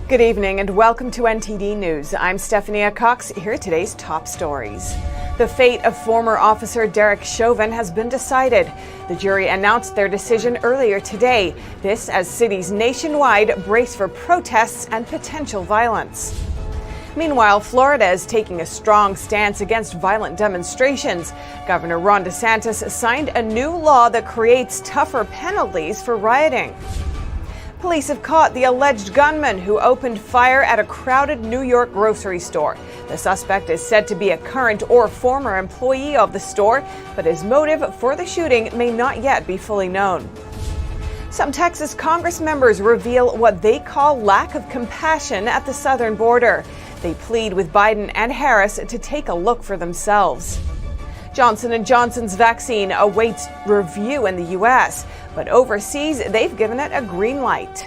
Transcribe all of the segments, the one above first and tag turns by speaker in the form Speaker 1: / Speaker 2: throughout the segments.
Speaker 1: Good evening and welcome to NTD News. I'm Stephanie Cox. Here are today's top stories. The fate of former officer Derek Chauvin has been decided. The jury announced their decision earlier today. This as cities nationwide brace for protests and potential violence. Meanwhile, Florida is taking a strong stance against violent demonstrations. Governor Ron DeSantis signed a new law that creates tougher penalties for rioting. Police have caught the alleged gunman who opened fire at a crowded New York grocery store. The suspect is said to be a current or former employee of the store, but his motive for the shooting may not yet be fully known. Some Texas Congress members reveal what they call lack of compassion at the southern border. They plead with Biden and Harris to take a look for themselves. Johnson & Johnson's vaccine awaits review in the U.S., but overseas, they've given it a green light.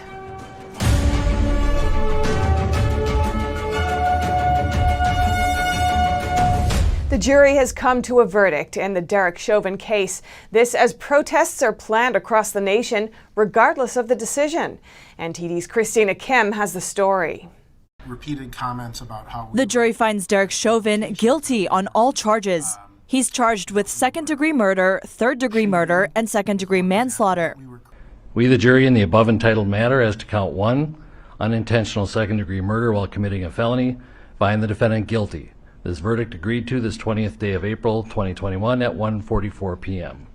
Speaker 1: The jury has come to a verdict in the Derek Chauvin case. This as protests are planned across the nation, regardless of the decision. NTD's Christina Kim has the story.
Speaker 2: Repeated comments about how
Speaker 3: the jury finds Derek Chauvin guilty on all charges. He's charged with second-degree murder, third-degree murder, and second-degree manslaughter.
Speaker 4: We, the jury, in the above entitled matter as to count 1, unintentional second-degree murder while committing a felony, find the defendant guilty. This verdict agreed to this 20th day of April 2021 at 1:44 p.m.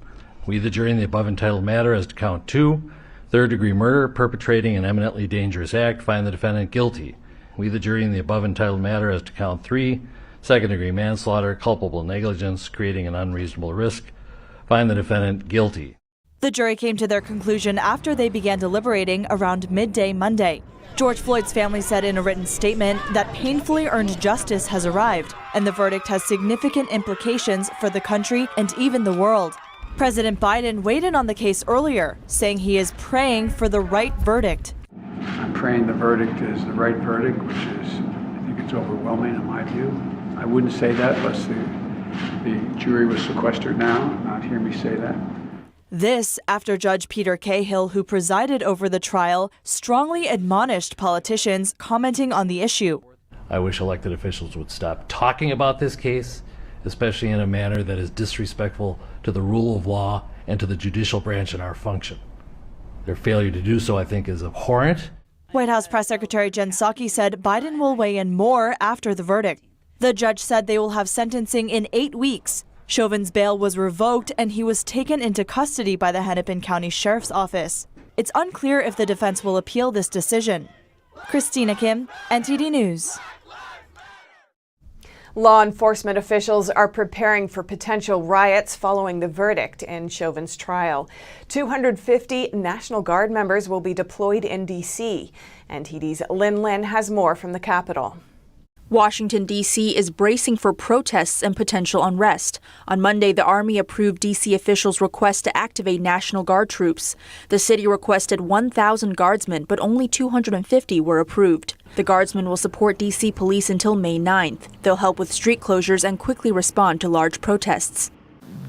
Speaker 4: We, the jury, in the above entitled matter as to count 2, third-degree murder, perpetrating an eminently dangerous act, find the defendant guilty. We, the jury, in the above entitled matter as to count 3, second-degree manslaughter, culpable negligence, creating an unreasonable risk, find the defendant guilty.
Speaker 3: The jury came to their conclusion after they began deliberating around midday Monday. George Floyd's family said in a written statement that painfully earned justice has arrived, and the verdict has significant implications for the country and even the world. President Biden weighed in on the case earlier, saying he is praying for the right verdict.
Speaker 5: I'm praying the verdict is the right verdict, which is, I think it's overwhelming in my view. I wouldn't say that unless the jury was sequestered now, not hear me say that.
Speaker 3: This after Judge Peter Cahill, who presided over the trial, strongly admonished politicians commenting on the issue.
Speaker 4: I wish elected officials would stop talking about this case, especially in a manner that is disrespectful to the rule of law and to the judicial branch in our function. Their failure to do so, I think, is abhorrent.
Speaker 3: White House Press Secretary Jen Psaki said Biden will weigh in more after the verdict. The judge said they will have sentencing in 8 weeks. Chauvin's bail was revoked and he was taken into custody by the Hennepin County Sheriff's Office. It's unclear if the defense will appeal this decision. Christina Kim, NTD News.
Speaker 1: Law enforcement officials are preparing for potential riots following the verdict in Chauvin's trial. 250 National Guard members will be deployed in D.C. NTD's Lynn Lin has more from the Capitol.
Speaker 6: Washington, D.C. is bracing for protests and potential unrest. On Monday, the Army approved D.C. officials' request to activate National Guard troops. The city requested 1,000 guardsmen, but only 250 were approved. The guardsmen will support D.C. police until May 9th. They'll help with street closures and quickly respond to large protests.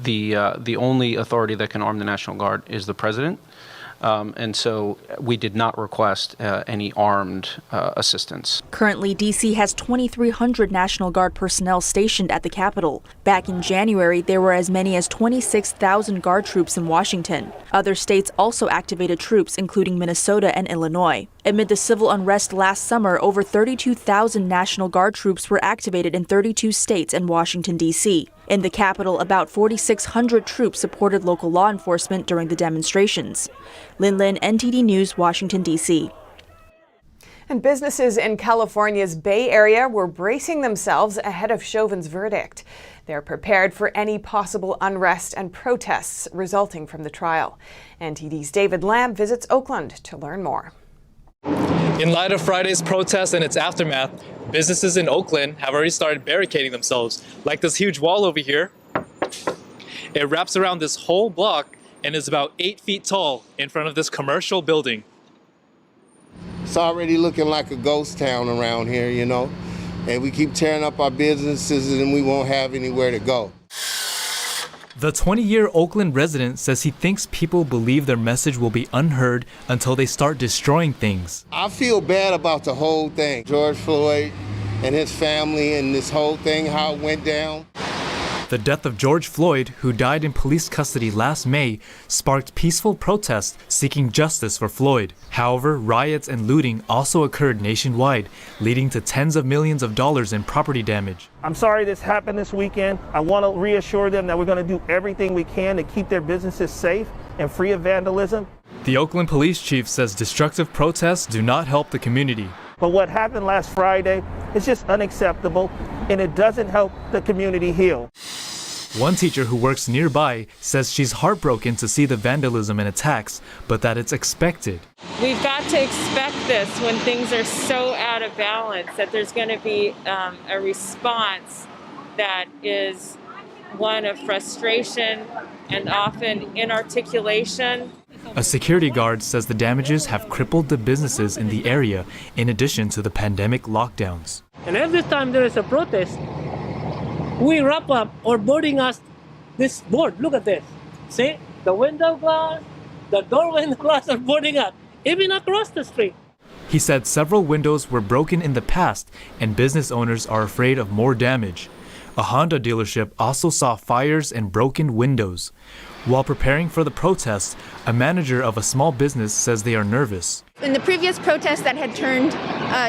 Speaker 7: The only authority that can arm the National Guard is the president. And so we did not request any armed assistance.
Speaker 6: Currently, D.C. has 2,300 National Guard personnel stationed at the Capitol. Back in January, there were as many as 26,000 Guard troops in Washington. Other states also activated troops, including Minnesota and Illinois. Amid the civil unrest last summer, over 32,000 National Guard troops were activated in 32 states and Washington, D.C. In the Capitol, about 4,600 troops supported local law enforcement during the demonstrations. Lynn Lin, NTD News, Washington, D.C.
Speaker 1: And businesses in California's Bay Area were bracing themselves ahead of Chauvin's verdict. They're prepared for any possible unrest and protests resulting from the trial. NTD's David Lamb visits Oakland to learn more.
Speaker 8: In light of Friday's protests and its aftermath, businesses in Oakland have already started barricading themselves, like this huge wall over here. It wraps around this whole block and is about 8 feet tall in front of this commercial building.
Speaker 9: It's already looking like a ghost town around here, you know, and we keep tearing up our businesses and we won't have anywhere to go.
Speaker 8: The 20-year Oakland resident says he thinks people believe their message will be unheard until they start destroying things.
Speaker 9: I feel bad about the whole thing. George Floyd and his family and this whole thing, how it went down.
Speaker 8: The death of George Floyd, who died in police custody last May, sparked peaceful protests seeking justice for Floyd. However, riots and looting also occurred nationwide, leading to tens of millions of dollars in property damage.
Speaker 10: I'm sorry this happened this weekend. I want to reassure them that we're going to do everything we can to keep their businesses safe and free of vandalism.
Speaker 8: The Oakland police chief says destructive protests do not help the community.
Speaker 10: But what happened last Friday is just unacceptable, and it doesn't help the community heal.
Speaker 8: One teacher who works nearby says she's heartbroken to see the vandalism and attacks, but that it's expected.
Speaker 11: We've got to expect this when things are so out of balance, that there's going to be a response that is one of frustration and often inarticulation.
Speaker 8: A security guard says the damages have crippled the businesses in the area in addition to the pandemic lockdowns.
Speaker 12: And every time there is a protest, we wrap up or boarding us this board. Look at this. See? The window glass, the door window glass are boarding up, even across the street.
Speaker 8: He said several windows were broken in the past and business owners are afraid of more damage. A Honda dealership also saw fires and broken windows. While preparing for the protests, a manager of a small business says they are nervous.
Speaker 13: In the previous protests that had turned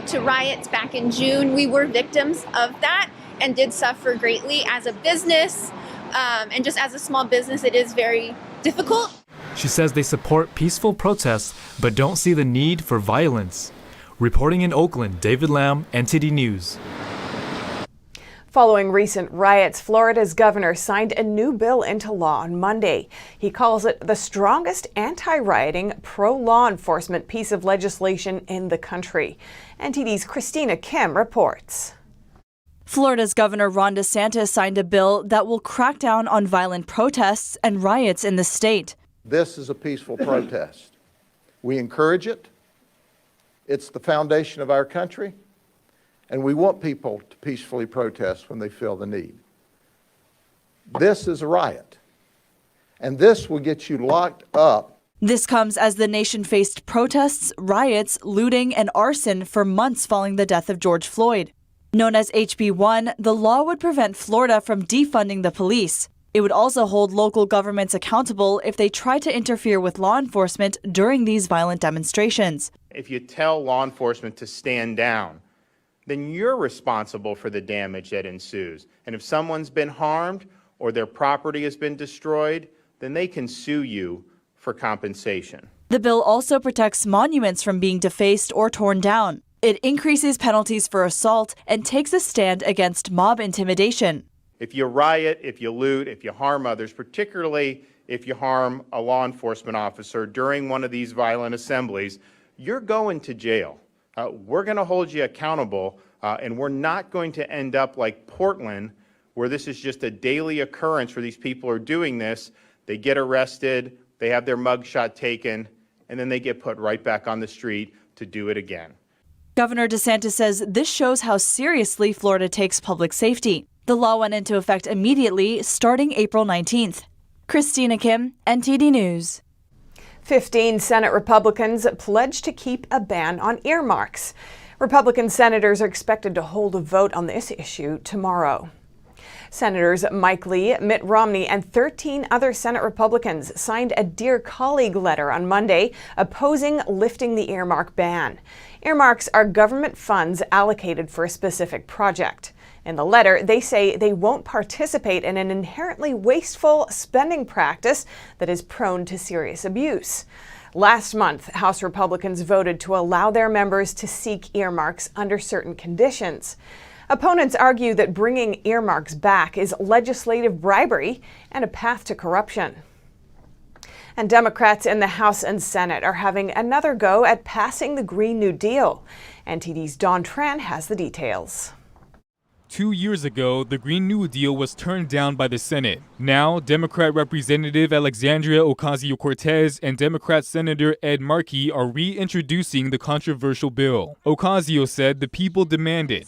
Speaker 13: to riots back in June, we were victims of that and did suffer greatly as a business. And just as a small business, it is very difficult.
Speaker 8: She says they support peaceful protests but don't see the need for violence. Reporting in Oakland, David Lamb, NTD News.
Speaker 1: Following recent riots, Florida's governor signed a new bill into law on Monday. He calls it the strongest anti-rioting, pro-law enforcement piece of legislation in the country. NTD's Christina Kim reports.
Speaker 3: Florida's Governor Ron DeSantis signed a bill that will crack down on violent protests and riots in the state.
Speaker 14: This is a peaceful protest. We encourage it. It's the foundation of our country. And we want people to peacefully protest when they feel the need. This is a riot, and this will get you locked up.
Speaker 3: This comes as the nation faced protests, riots, looting, and arson for months following the death of George Floyd. Known as HB 1, the law would prevent Florida from defunding the police. It would also hold local governments accountable if they try to interfere with law enforcement during these violent demonstrations.
Speaker 15: If you tell law enforcement to stand down, then you're responsible for the damage that ensues. And if someone's been harmed or their property has been destroyed, then they can sue you for compensation.
Speaker 3: The bill also protects monuments from being defaced or torn down. It increases penalties for assault and takes a stand against mob intimidation.
Speaker 15: If you riot, if you loot, if you harm others, particularly if you harm a law enforcement officer during one of these violent assemblies, you're going to jail. We're going to hold you accountable, and we're not going to end up like Portland, where this is just a daily occurrence where these people are doing this. They get arrested, they have their mugshot taken, and then they get put right back on the street to do it again.
Speaker 3: Governor DeSantis says this shows how seriously Florida takes public safety. The law went into effect immediately, starting April 19th. Christina Kim, NTD News.
Speaker 1: 15 Senate Republicans pledged to keep a ban on earmarks. Republican senators are expected to hold a vote on this issue tomorrow. Senators Mike Lee, Mitt Romney, and 13 other Senate Republicans signed a Dear Colleague letter on Monday opposing lifting the earmark ban. Earmarks are government funds allocated for a specific project. In the letter, they say they won't participate in an inherently wasteful spending practice that is prone to serious abuse. Last month, House Republicans voted to allow their members to seek earmarks under certain conditions. Opponents argue that bringing earmarks back is legislative bribery and a path to corruption. And Democrats in the House and Senate are having another go at passing the Green New Deal. NTD's Don Tran has the details.
Speaker 16: 2 years ago, the Green New Deal was turned down by the Senate. Now, Democrat Representative Alexandria Ocasio-Cortez and Democrat Senator Ed Markey are reintroducing the controversial bill. Ocasio said the people demand it.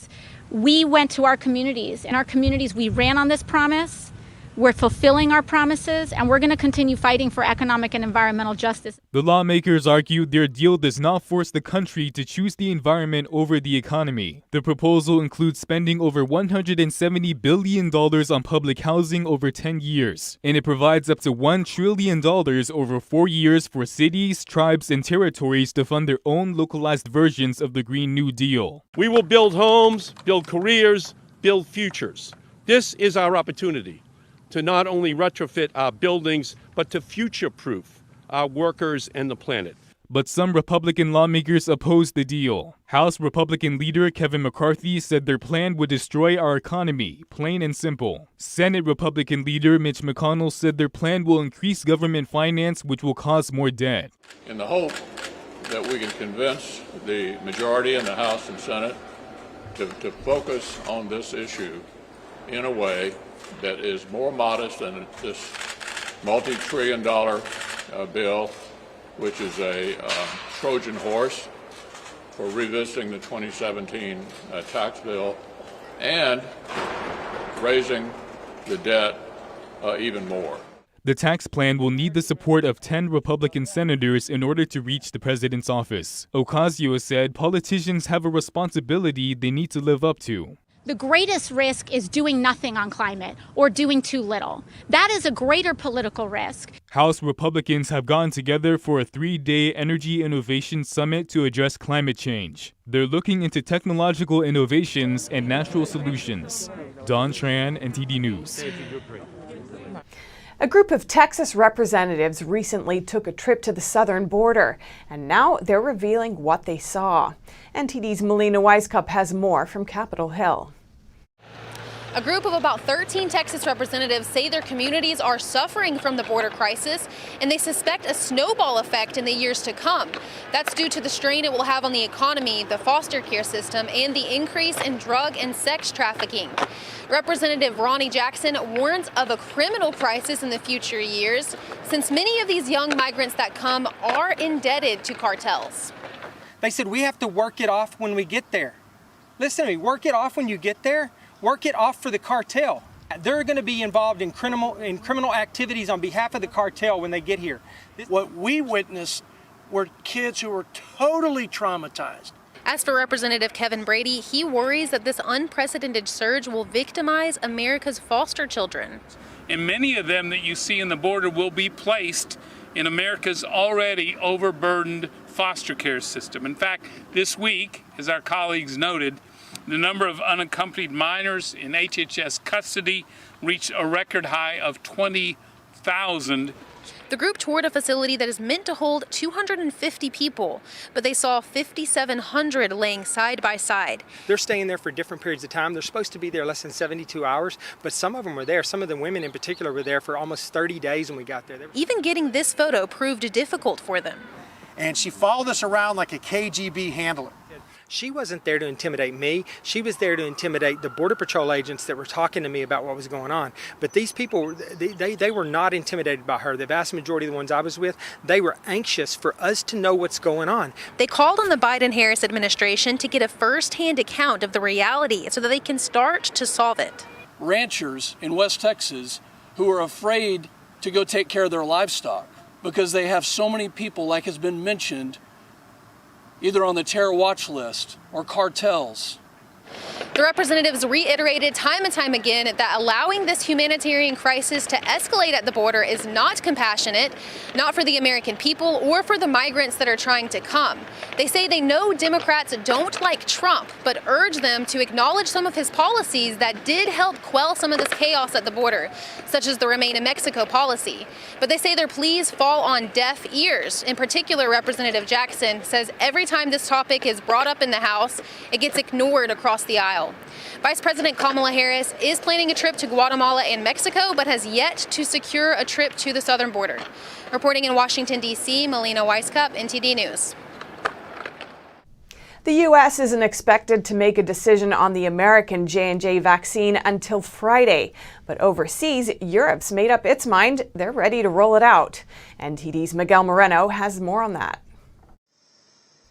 Speaker 17: We went to our communities. In our communities, we ran on this promise. We're fulfilling our promises, and we're going to continue fighting for economic and environmental justice.
Speaker 16: The lawmakers argued their deal does not force the country to choose the environment over the economy. The proposal includes spending over $170 billion on public housing over 10 years, and it provides up to $1 trillion over 4 years for cities, tribes, and territories to fund their own localized versions of the Green New Deal.
Speaker 18: We will build homes, build careers, build futures. This is our opportunity to not only retrofit our buildings, but to future-proof our workers and the planet.
Speaker 16: But some Republican lawmakers opposed the deal. House Republican leader Kevin McCarthy said their plan would destroy our economy, plain and simple. Senate Republican leader Mitch McConnell said their plan will increase government finance, which will cause more debt.
Speaker 19: In the hope that we can convince the majority in the House and Senate to focus on this issue in a way that is more modest than this multi-trillion-dollar bill, which is a Trojan horse for revisiting the 2017 tax bill and raising the debt even more.
Speaker 16: The tax plan will need the support of 10 Republican senators in order to reach the president's office. Ocasio said politicians have a responsibility they need to live up to.
Speaker 17: The greatest risk is doing nothing on climate or doing too little. That is a greater political risk.
Speaker 16: House Republicans have gotten together for a 3-day energy innovation summit to address climate change. They're looking into technological innovations and natural solutions. Don Tran, NTD News.
Speaker 1: A group of Texas representatives recently took a trip to the southern border, and now they're revealing what they saw. NTD's Melina Weiskup has more from Capitol Hill.
Speaker 20: A group of about 13 Texas representatives say their communities are suffering from the border crisis, and they suspect a snowball effect in the years to come. That's due to the strain it will have on the economy, the foster care system, and the increase in drug and sex trafficking. Representative Ronnie Jackson warns of a criminal crisis in the future years, since many of these young migrants that come are indebted to cartels.
Speaker 21: They said we have to work it off when we get there. Listen to me, work it off when you get there. Work it off for the cartel. They're going to be involved in criminal activities on behalf of the cartel when they get here.
Speaker 22: What we witnessed were kids who were totally traumatized.
Speaker 20: As for Representative Kevin Brady, he worries that this unprecedented surge will victimize America's foster children.
Speaker 23: And many of them that you see in the border will be placed in America's already overburdened foster care system. In fact, this week, as our colleagues noted, the number of unaccompanied minors in HHS custody reached a record high of 20,000.
Speaker 20: The group toured a facility that is meant to hold 250 people, but they saw 5,700 laying side by side.
Speaker 21: They're staying there for different periods of time. They're supposed to be there less than 72 hours, but some of them were there. Some of the women in particular were there for almost 30 days when we got there.
Speaker 20: Even getting this photo proved difficult for them.
Speaker 22: And she followed us around like a KGB handler.
Speaker 21: She wasn't there to intimidate me. She was there to intimidate the Border Patrol agents that were talking to me about what was going on. But these people, they were not intimidated by her. The vast majority of the ones I was with, they were anxious for us to know what's going on.
Speaker 20: They called on the Biden-Harris administration to get a first-hand account of the reality so that they can start to solve it.
Speaker 22: Ranchers in West Texas who are afraid to go take care of their livestock because they have so many people, like has been mentioned, either on the terror watch list or cartels.
Speaker 20: The representatives reiterated time and time again that allowing this humanitarian crisis to escalate at the border is not compassionate, not for the American people or for the migrants that are trying to come. They say they know Democrats don't like Trump, but urge them to acknowledge some of his policies that did help quell some of this chaos at the border, such as the Remain in Mexico policy. But they say their pleas fall on deaf ears. In particular, Representative Jackson says every time this topic is brought up in the House, it gets ignored across the aisle. Vice President Kamala Harris is planning a trip to Guatemala and Mexico, but has yet to secure a trip to the southern border. Reporting in Washington, D.C., Melina Weiskup, NTD News.
Speaker 1: The U.S. isn't expected to make a decision on the American J&J vaccine until Friday. But overseas, Europe's made up its mind. They're ready to roll it out. NTD's Miguel Moreno has more on that.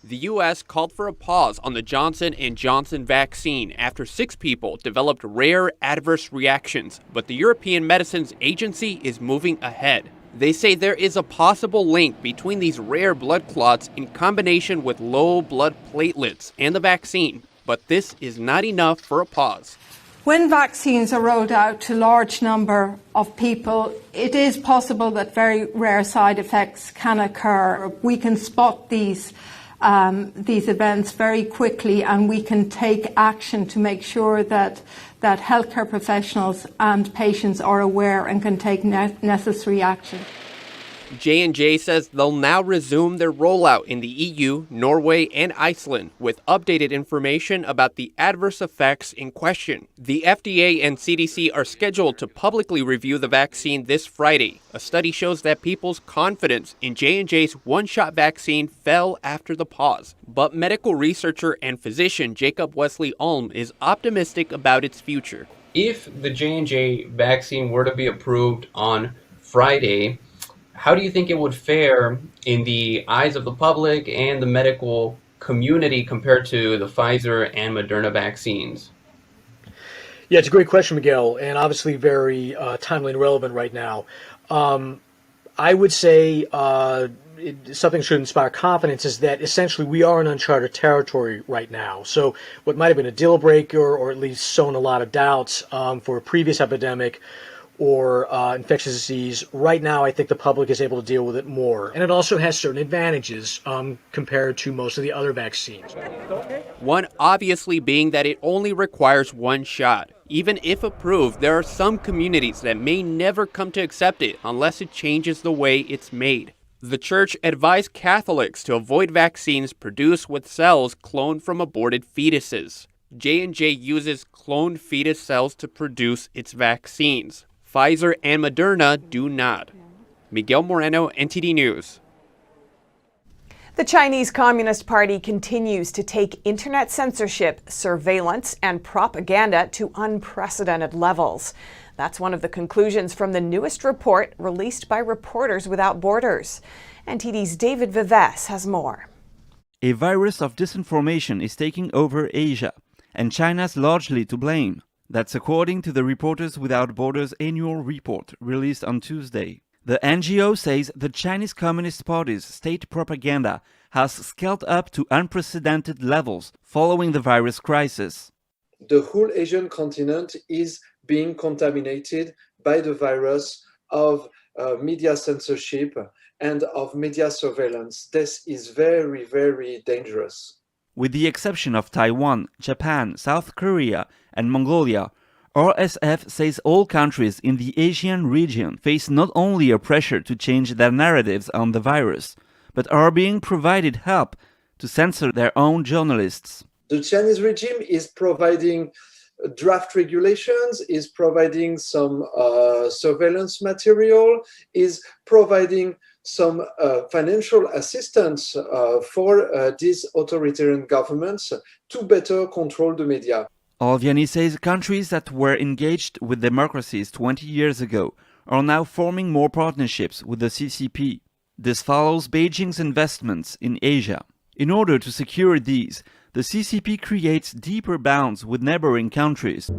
Speaker 2: The U.S. called for a pause on the Johnson & Johnson vaccine after 6 people developed rare adverse reactions, but the European Medicines Agency is moving ahead. They say there is a possible link between these rare blood clots in combination with low blood platelets and the vaccine, but this is not enough for a pause.
Speaker 4: When vaccines are rolled out to a large number of people, it is possible that very rare side effects can occur. We can spot these events very quickly, and we can take action to make sure that healthcare professionals and patients are aware and can take necessary action.
Speaker 2: J&J says they'll now resume their rollout in the EU, Norway, and Iceland with updated information about the adverse effects in question. The FDA and CDC are scheduled to publicly review the vaccine this Friday. A study shows that people's confidence in J&J's one-shot vaccine fell after the pause. But medical researcher and physician Jacob Wesley Ulm is optimistic about its future.
Speaker 5: If the J&J vaccine were to be approved on Friday, how do you think it would fare in the eyes of the public and the medical community compared to the Pfizer and Moderna vaccines?
Speaker 24: Yeah, it's a great question, Miguel, and obviously very timely and relevant right now. I would say something should inspire confidence is that essentially we are in uncharted territory right now. So what might have been a deal breaker or at least sown a lot of doubts for a previous epidemic or infectious disease, right now I think the public is able to deal with it more. And it also has certain advantages compared to most of the other vaccines.
Speaker 2: One obviously being that it only requires one shot. Even if approved, there are some communities that may never come to accept it unless it changes the way it's made. The church advised Catholics to avoid vaccines produced with cells cloned from aborted fetuses. J&J uses cloned fetus cells to produce its vaccines. Pfizer and Moderna do not. Miguel Moreno, NTD News.
Speaker 1: The Chinese Communist Party continues to take internet censorship, surveillance, and propaganda to unprecedented levels. That's one of the conclusions from the newest report released by Reporters Without Borders. NTD's David Vives has more.
Speaker 25: A virus of disinformation is taking over Asia, and China's largely to blame. That's according to the Reporters Without Borders annual report released on Tuesday. The NGO says the Chinese Communist Party's state propaganda has scaled up to unprecedented levels following the virus crisis.
Speaker 26: The whole Asian continent is being contaminated by the virus of media censorship and of media surveillance. This is very, very dangerous.
Speaker 25: With the exception of Taiwan, Japan, South Korea, and Mongolia, RSF says all countries in the Asian region face not only a pressure to change their narratives on the virus, but are being provided help to censor their own journalists.
Speaker 26: The Chinese regime is providing draft regulations, is providing some surveillance material, is providing some financial assistance for these authoritarian governments to better control the media.
Speaker 25: Olviani says countries that were engaged with democracies 20 years ago are now forming more partnerships with the CCP. This follows Beijing's investments in Asia. In order to secure these, the CCP creates deeper bonds with neighboring countries,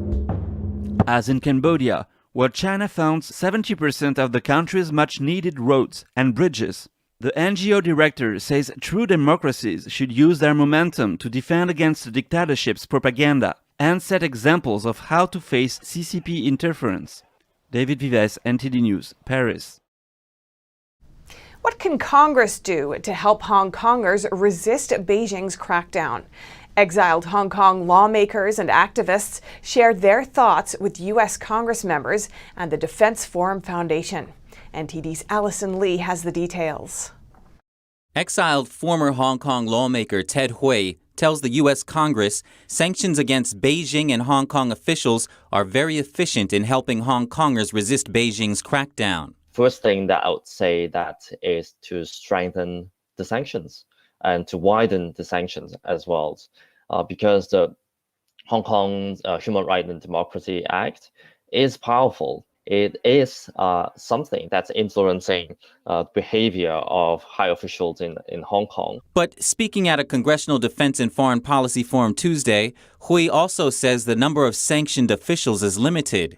Speaker 25: as in Cambodia, where China funds 70% of the country's much-needed roads and bridges. The NGO director says true democracies should use their momentum to defend against the dictatorship's propaganda and set examples of how to face CCP interference. David Vives, NTD News, Paris.
Speaker 1: What can Congress do to help Hong Kongers resist Beijing's crackdown? Exiled Hong Kong lawmakers and activists shared their thoughts with U.S. Congress members and the Defense Forum Foundation. NTD's Allison Lee has the details.
Speaker 27: Exiled former Hong Kong lawmaker Ted Hui tells the U.S. Congress sanctions against Beijing and Hong Kong officials are very efficient in helping Hong Kongers resist Beijing's crackdown.
Speaker 28: First thing that I would say that is to strengthen the sanctions and to widen the sanctions as well, because the Hong Kong Human Rights and Democracy Act is powerful. it is something that's influencing behavior of high officials in Hong Kong.
Speaker 27: But speaking at a Congressional Defense and Foreign Policy Forum Tuesday, Hui also says the number of sanctioned officials is limited.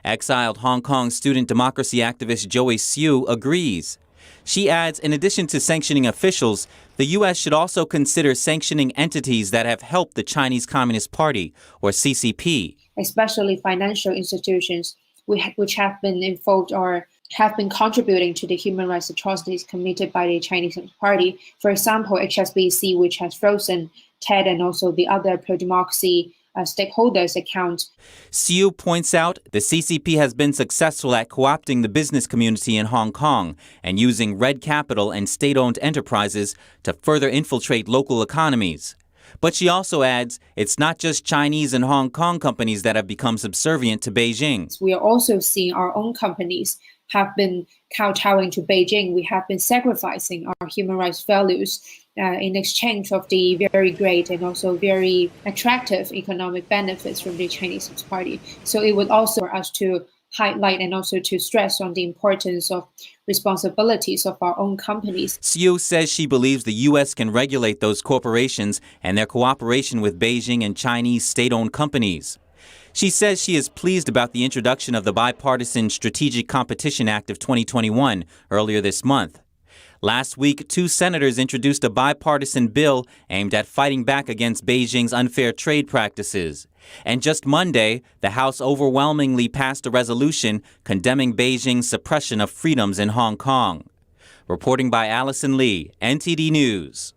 Speaker 27: Exiled Hong Kong student democracy activist Joey Siu agrees. She adds, in addition to sanctioning officials, the U.S. should also consider sanctioning entities that have helped the Chinese Communist Party, or CCP.
Speaker 6: Especially financial institutions which have been involved or have been contributing to the human rights atrocities committed by the Chinese Communist Party. For example, HSBC, which has frozen TED and also the other pro-democracy stakeholders' account.
Speaker 27: Siu points out the CCP has been successful at co-opting the business community in Hong Kong and using red capital and state-owned enterprises to further infiltrate local economies. But she also adds it's not just Chinese and Hong Kong companies that have become subservient to Beijing.
Speaker 6: We are also seeing our own companies have been kowtowing to Beijing. We have been sacrificing our human rights values in exchange of the very great and also very attractive economic benefits from the Chinese Communist Party. So it would also for us to highlight and also to stress on the importance of responsibilities of our own companies.
Speaker 27: Siu says she believes the U.S. can regulate those corporations and their cooperation with Beijing and Chinese state-owned companies. She says she is pleased about the introduction of the Bipartisan Strategic Competition Act of 2021 earlier this month. Last week, 2 senators introduced a bipartisan bill aimed at fighting back against Beijing's unfair trade practices. And just Monday, the House overwhelmingly passed a resolution condemning Beijing's suppression of freedoms in Hong Kong. Reporting by Allison Lee, NTD News.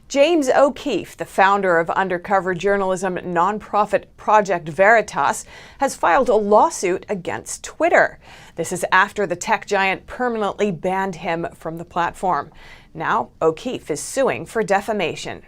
Speaker 1: James O'Keefe, the founder of undercover journalism nonprofit Project Veritas, has filed a lawsuit against Twitter. This is after the tech giant permanently banned him from the platform. Now, O'Keefe is suing for defamation.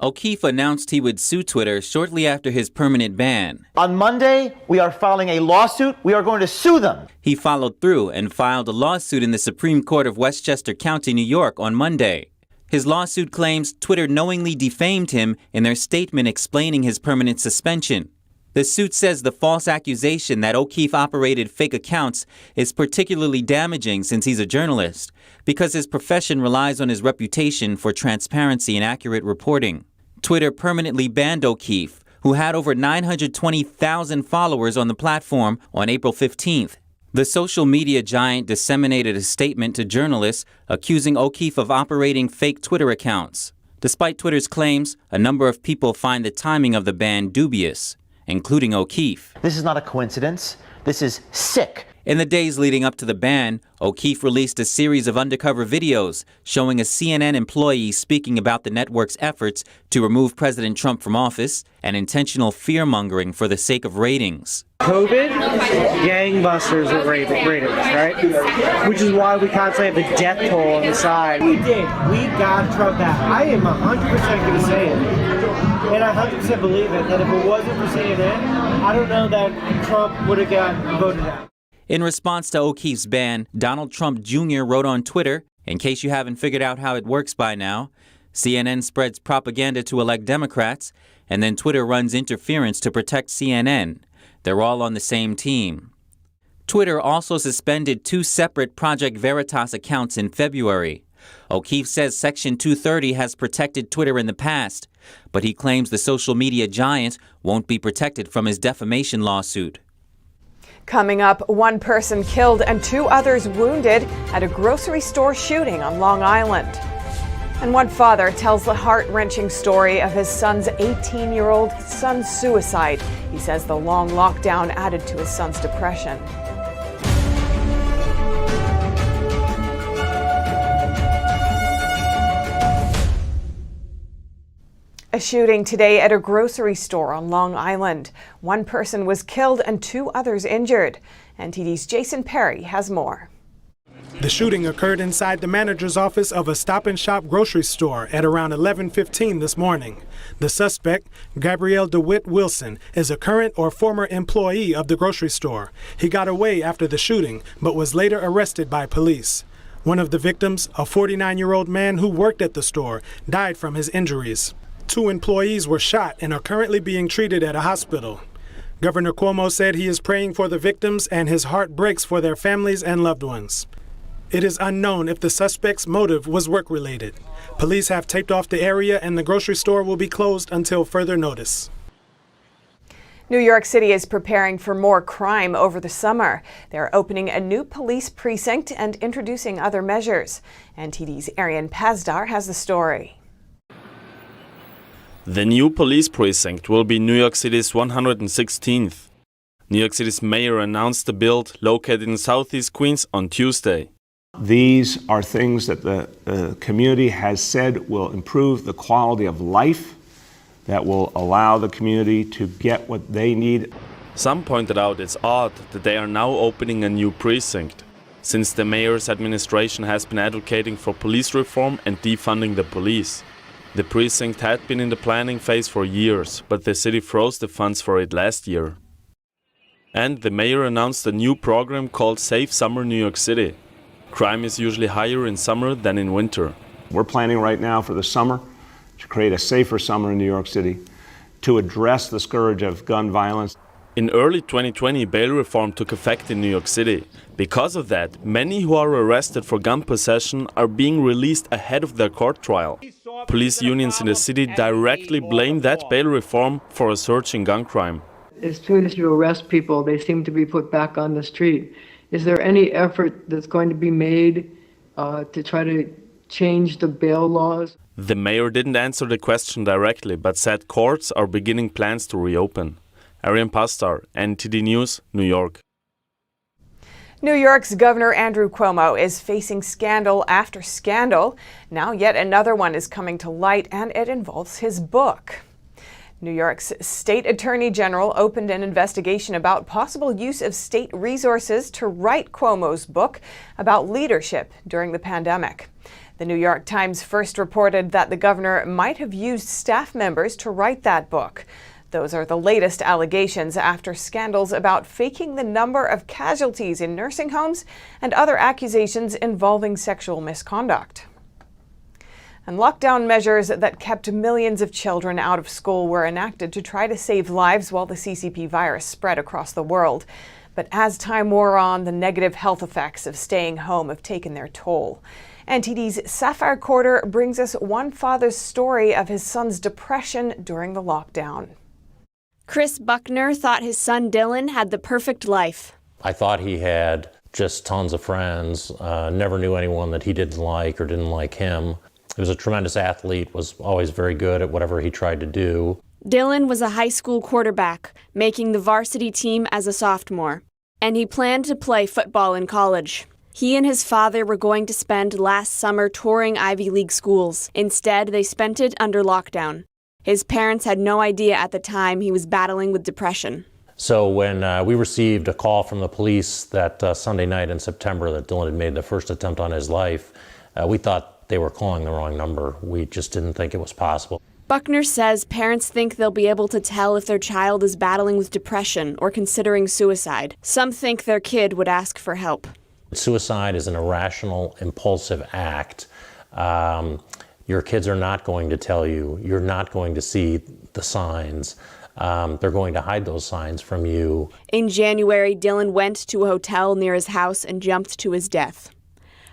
Speaker 27: O'Keefe announced he would sue Twitter shortly after his permanent ban.
Speaker 7: On Monday, we are filing a lawsuit. We are going to sue them.
Speaker 27: He followed through and filed a lawsuit in the Supreme Court of Westchester County, New York on Monday. His lawsuit claims Twitter knowingly defamed him in their statement explaining his permanent suspension. The suit says the false accusation that O'Keefe operated fake accounts is particularly damaging since he's a journalist, because his profession relies on his reputation for transparency and accurate reporting. Twitter permanently banned O'Keefe, who had over 920,000 followers on the platform, on April 15th. The social media giant disseminated a statement to journalists accusing O'Keefe of operating fake Twitter accounts. Despite Twitter's claims, a number of people find the timing of the ban dubious, including O'Keefe.
Speaker 7: This is not a coincidence. This is sick.
Speaker 27: In the days leading up to the ban, O'Keefe released a series of undercover videos showing a CNN employee speaking about the network's efforts to remove President Trump from office and intentional fear-mongering for the sake of ratings.
Speaker 8: COVID, gangbusters of ratings, right? Which is why we constantly have the death toll on the side. We did. We got Trump back. I am 100% going to say it. And I 100% believe it, that if it wasn't for CNN, I don't know that Trump would have got voted out.
Speaker 27: In response to O'Keefe's ban, Donald Trump Jr. wrote on Twitter, in case you haven't figured out how it works by now, CNN spreads propaganda to elect Democrats, and then Twitter runs interference to protect CNN. They're all on the same team. Twitter also suspended 2 separate Project Veritas accounts in February. O'Keefe says Section 230 has protected Twitter in the past, but he claims the social media giant won't be protected from his defamation lawsuit.
Speaker 1: Coming up, 1 person killed and 2 others wounded at a grocery store shooting on Long Island. And one father tells the heart-wrenching story of his son's 18-year-old son's suicide. He says the long lockdown added to his son's depression. A shooting today at a grocery store on Long Island. 1 person was killed and 2 others injured. NTD's Jason Perry has more.
Speaker 9: The shooting occurred inside the manager's office of a Stop and Shop grocery store at around 11:15 this morning. The suspect, Gabriel DeWitt Wilson, is a current or former employee of the grocery store. He got away after the shooting, but was later arrested by police. One of the victims, a 49-year-old man who worked at the store, died from his injuries. 2 employees were shot and are currently being treated at a hospital. Governor Cuomo said he is praying for the victims and his heart breaks for their families and loved ones. It is unknown if the suspect's motive was work-related. Police have taped off the area and the grocery store will be closed until further notice.
Speaker 1: New York City is preparing for more crime over the summer. They're opening a new police precinct and introducing other measures. NTD's Arian Pazdar has the story.
Speaker 3: The new police precinct will be New York City's 116th. New York City's mayor announced the build located in Southeast Queens on Tuesday.
Speaker 10: These are things that the community has said will improve the quality of life, that will allow the community to get what they need.
Speaker 3: Some pointed out it's odd that they are now opening a new precinct, since the mayor's administration has been advocating for police reform and defunding the police. The precinct had been in the planning phase for years, but the city froze the funds for it last year. And the mayor announced a new program called Safe Summer New York City. Crime is usually higher in summer than in winter.
Speaker 10: We're planning right now for the summer to create a safer summer in New York City, to address the scourge of gun violence.
Speaker 3: In early 2020, bail reform took effect in New York City. Because of that, many who are arrested for gun possession are being released ahead of their court trial. Police unions in the city directly blame that bail reform for a surge in gun crime.
Speaker 11: As soon as you arrest people, they seem to be put back on the street. Is there any effort that's going to be made to try to change the bail laws?
Speaker 3: The mayor didn't answer the question directly, but said courts are beginning plans to reopen. Arian Pazdar, NTD News, New York.
Speaker 1: New York's Governor Andrew Cuomo is facing scandal after scandal. Now yet another one is coming to light, and it involves his book. New York's State Attorney General opened an investigation about possible use of state resources to write Cuomo's book about leadership during the pandemic. The New York Times first reported that the governor might have used staff members to write that book. Those are the latest allegations after scandals about faking the number of casualties in nursing homes and other accusations involving sexual misconduct. And lockdown measures that kept millions of children out of school were enacted to try to save lives while the CCP virus spread across the world. But as time wore on, the negative health effects of staying home have taken their toll. NTD's Sapphire Quarter brings us one father's story of his son's depression during the lockdown.
Speaker 12: Chris Buckner thought his son Dylan had the perfect life.
Speaker 13: I thought he had just tons of friends, never knew anyone that he didn't like or didn't like him. He was a tremendous athlete, was always very good at whatever he tried to do.
Speaker 12: Dylan was a high school quarterback, making the varsity team as a sophomore, and he planned to play football in college. He and his father were going to spend last summer touring Ivy League schools. Instead, they spent it under lockdown. His parents had no idea at the time he was battling with depression.
Speaker 13: So when we received a call from the police that Sunday night in September that Dylan had made the first attempt on his life, we thought they were calling the wrong number. We just didn't think it was possible.
Speaker 12: Buckner says parents think they'll be able to tell if their child is battling with depression or considering suicide. Some think their kid would ask for help.
Speaker 13: Suicide is an irrational, impulsive act. Your kids are not going to tell you. You're not going to see the signs. They're going to hide those signs from you.
Speaker 12: In January, Dylan went to a hotel near his house and jumped to his death.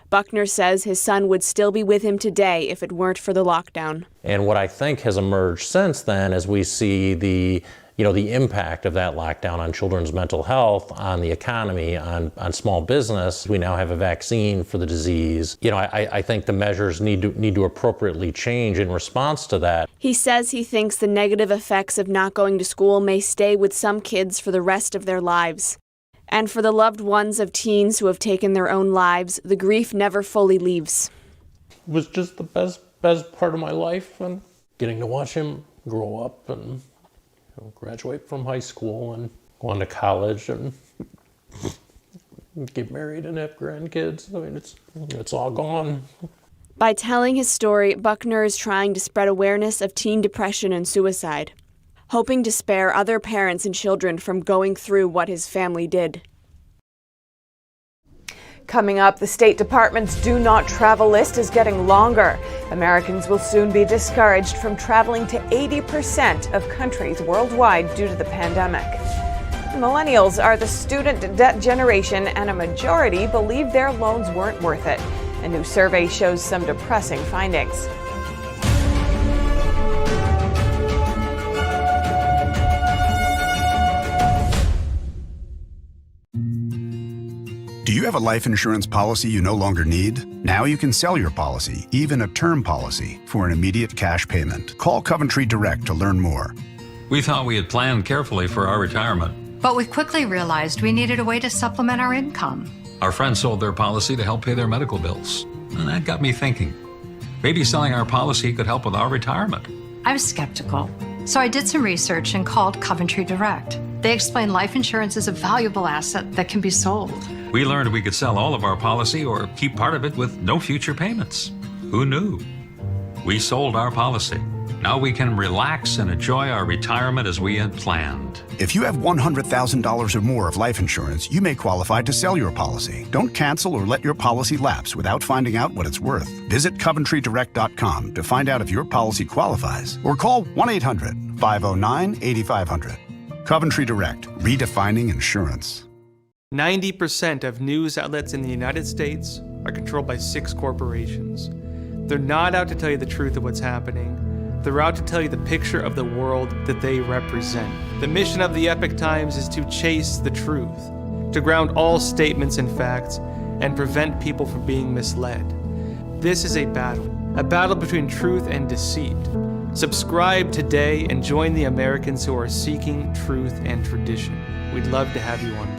Speaker 12: Buckner says his son would still be with him today if it weren't for the lockdown.
Speaker 13: And what I think has emerged since then as we see the impact of that lockdown on children's mental health, on the economy, on small business. We now have a vaccine for the disease. I think the measures need to appropriately change in response to that.
Speaker 12: He says he thinks the negative effects of not going to school may stay with some kids for the rest of their lives. And for the loved ones of teens who have taken their own lives, the grief never fully leaves.
Speaker 13: It was just the best part of my life, and getting to watch him grow up and graduate from high school and go on to college and get married and have grandkids. I mean, it's all gone.
Speaker 12: By telling his story, Buckner is trying to spread awareness of teen depression and suicide, hoping to spare other parents and children from going through what his family did.
Speaker 1: Coming up, the State Department's Do Not Travel list is getting longer. Americans will soon be discouraged from traveling to 80% of countries worldwide due to the pandemic. Millennials are the student debt generation, and a majority believe their loans weren't worth it. A new survey shows some depressing findings.
Speaker 14: Do you have a life insurance policy you no longer need? Now you can sell your policy, even a term policy, for an immediate cash payment. Call Coventry Direct to learn more.
Speaker 15: We thought we had planned carefully for our retirement.
Speaker 16: But we quickly realized we needed a way to supplement our income.
Speaker 15: Our friends sold their policy to help pay their medical bills. And that got me thinking. Maybe selling our policy could help with our retirement.
Speaker 16: I was skeptical, so I did some research and called Coventry Direct. They explained life insurance is a valuable asset that can be sold.
Speaker 15: We learned we could sell all of our policy or keep part of it with no future payments. Who knew? We sold our policy. Now we can relax and enjoy our retirement as we had planned.
Speaker 14: If you have $100,000 or more of life insurance, you may qualify to sell your policy. Don't cancel or let your policy lapse without finding out what it's worth. Visit CoventryDirect.com to find out if your policy qualifies, or call 1-800-509-8500. Coventry Direct, redefining insurance.
Speaker 17: 90% of news outlets in the United States are controlled by 6 corporations. They're not out to tell you the truth of what's happening. They're out to tell you the picture of the world that they represent. The mission of the Epoch Times is to chase the truth, to ground all statements in facts, and prevent people from being misled. This is a battle between truth and deceit. Subscribe today and join the Americans who are seeking truth and tradition. We'd love to have you on board.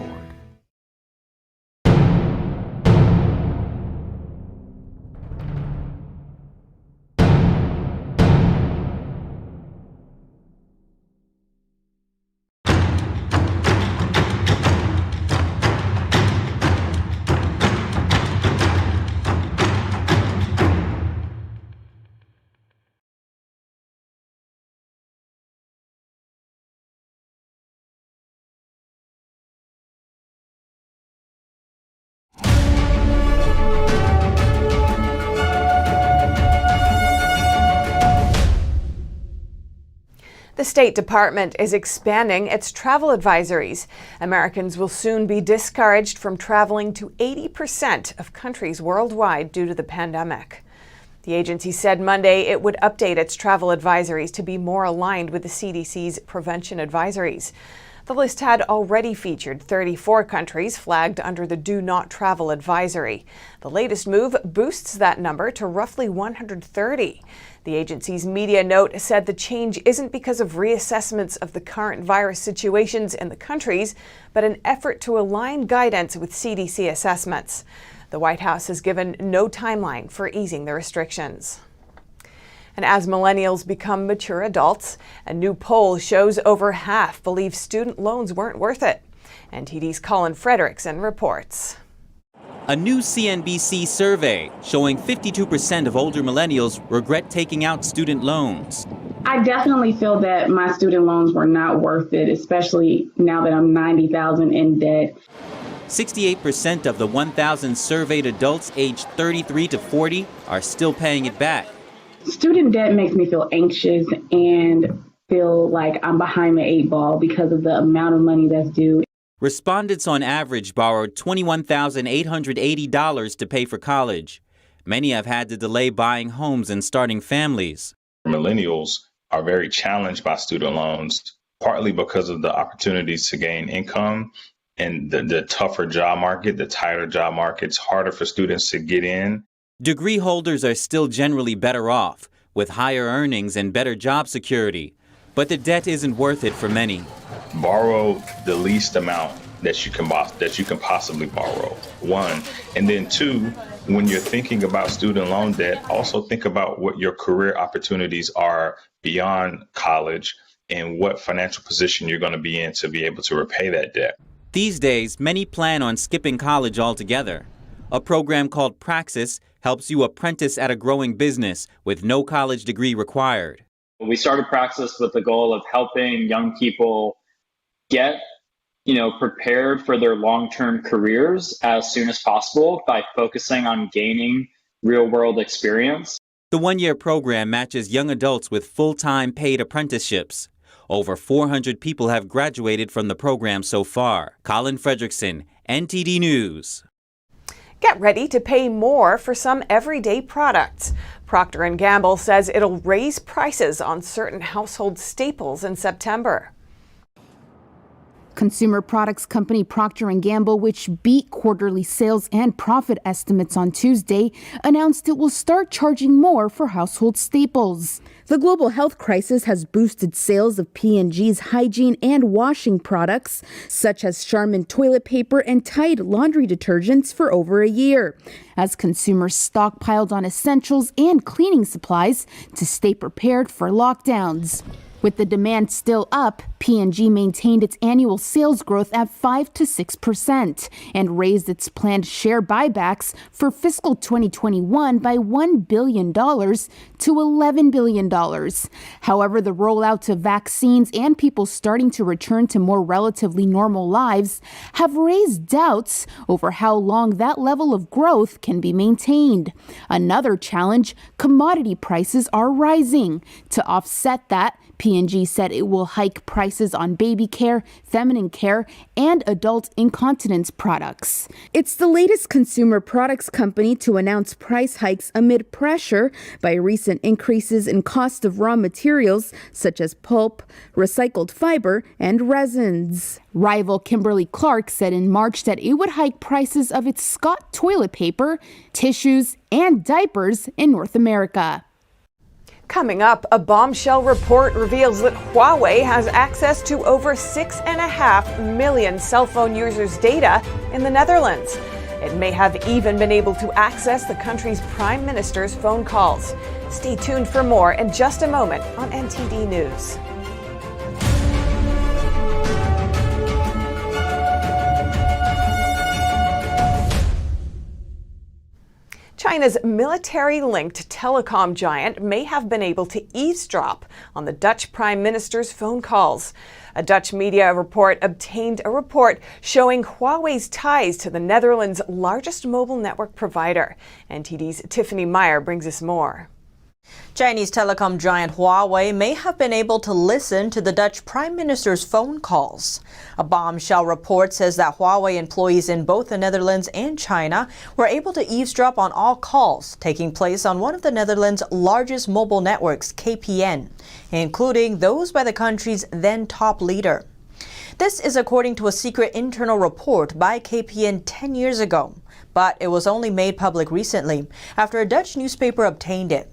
Speaker 1: The State Department is expanding its travel advisories. Americans will soon be discouraged from traveling to 80% of countries worldwide due to the pandemic. The agency said Monday it would update its travel advisories to be more aligned with the CDC's prevention advisories. The list had already featured 34 countries flagged under the Do Not Travel advisory. The latest move boosts that number to roughly 130. The agency's media note said the change isn't because of reassessments of the current virus situations in the countries, but an effort to align guidance with CDC assessments. The White House has given no timeline for easing the restrictions. And as millennials become mature adults, a new poll shows over half believe student loans weren't worth it. NTD's Colin Frederickson reports.
Speaker 27: A new CNBC survey showing 52% of older millennials regret taking out student loans.
Speaker 18: I definitely feel that my student loans were not worth it, especially now that I'm $90,000 in debt.
Speaker 27: 68% of the 1,000 surveyed adults aged 33 to 40 are still paying it back.
Speaker 18: Student debt makes me feel anxious and feel like I'm behind the 8 ball because of the amount of money that's due.
Speaker 27: Respondents on average borrowed $21,880 to pay for college. Many have had to delay buying homes and starting families.
Speaker 19: Millennials are very challenged by student loans, partly because of the opportunities to gain income and the tougher job market, the tighter job market. It's harder for students to get in.
Speaker 27: Degree holders are still generally better off, with higher earnings and better job security. But the debt isn't worth it for many.
Speaker 19: Borrow the least amount that you can possibly borrow, one. And then two, when you're thinking about student loan debt, also think about what your career opportunities are beyond college and what financial position you're going to be in to be able to repay that debt.
Speaker 27: These days, many plan on skipping college altogether. A program called Praxis helps you apprentice at a growing business with no college degree required.
Speaker 21: We started Praxis with the goal of helping young people get, prepared for their long-term careers as soon as possible by focusing on gaining real-world experience.
Speaker 27: The one-year program matches young adults with full-time paid apprenticeships. Over 400 people have graduated from the program so far. Colin Fredrickson, NTD News.
Speaker 1: Get ready to pay more for some everyday products. Procter & Gamble says it'll raise prices on certain household staples in September.
Speaker 2: Consumer products company Procter & Gamble, which beat quarterly sales and profit estimates on Tuesday, announced it will start charging more for household staples. The global health crisis has boosted sales of P&G's hygiene and washing products, such as Charmin toilet paper and Tide laundry detergents, for over a year, as consumers stockpiled on essentials and cleaning supplies to stay prepared for lockdowns. With the demand still up, P&G maintained its annual sales growth at 5 to 6% and raised its planned share buybacks for fiscal 2021 by $1 billion to $11 billion. However, the rollout to vaccines and people starting to return to more relatively normal lives have raised doubts over how long that level of growth can be maintained. Another challenge, commodity prices are rising. To offset that, P&G said it will hike prices on baby care, feminine care, and adult incontinence products. It's the latest consumer products company to announce price hikes amid pressure by recent increases in cost of raw materials such as pulp, recycled fiber, and resins. Rival Kimberly-Clark said in March that it would hike prices of its Scott toilet paper, tissues, and diapers in North America.
Speaker 1: Coming up, a bombshell report reveals that Huawei has access to over 6.5 million cell phone users' data in the Netherlands. It may have even been able to access the country's prime minister's phone calls. Stay tuned for more in just a moment on NTD News. China's military-linked telecom giant may have been able to eavesdrop on the Dutch Prime Minister's phone calls. A Dutch media report obtained a report showing Huawei's ties to the Netherlands' largest mobile network provider. NTD's Tiffany Meyer brings us more.
Speaker 4: Chinese telecom giant Huawei may have been able to listen to the Dutch Prime Minister's phone calls. A bombshell report says that Huawei employees in both the Netherlands and China were able to eavesdrop on all calls taking place on one of the Netherlands' largest mobile networks, KPN, including those by the country's then top leader. This is according to a secret internal report by KPN 10 years ago, but it was only made public recently after a Dutch newspaper obtained it.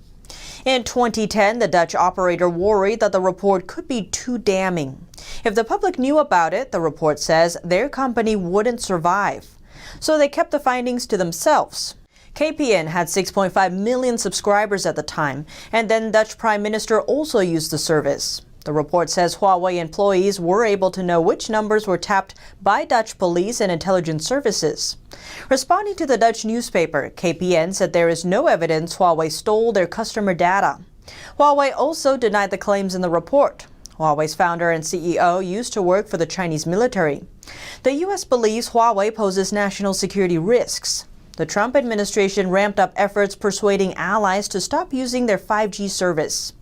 Speaker 4: In 2010, the Dutch operator worried that the report could be too damning. If the public knew about it, the report says, their company wouldn't survive. So they kept the findings to themselves. KPN had 6.5 million subscribers at the time, and then Dutch Prime Minister also used the service. The report says Huawei employees were able to know which numbers were tapped by Dutch police and intelligence services. Responding to the Dutch newspaper, KPN said there is no evidence Huawei stole their customer data. Huawei also denied the claims in the report. Huawei's founder and CEO used to work for the Chinese military. The U.S. believes Huawei poses national security risks. The Trump administration ramped up efforts persuading allies to stop using their 5G service.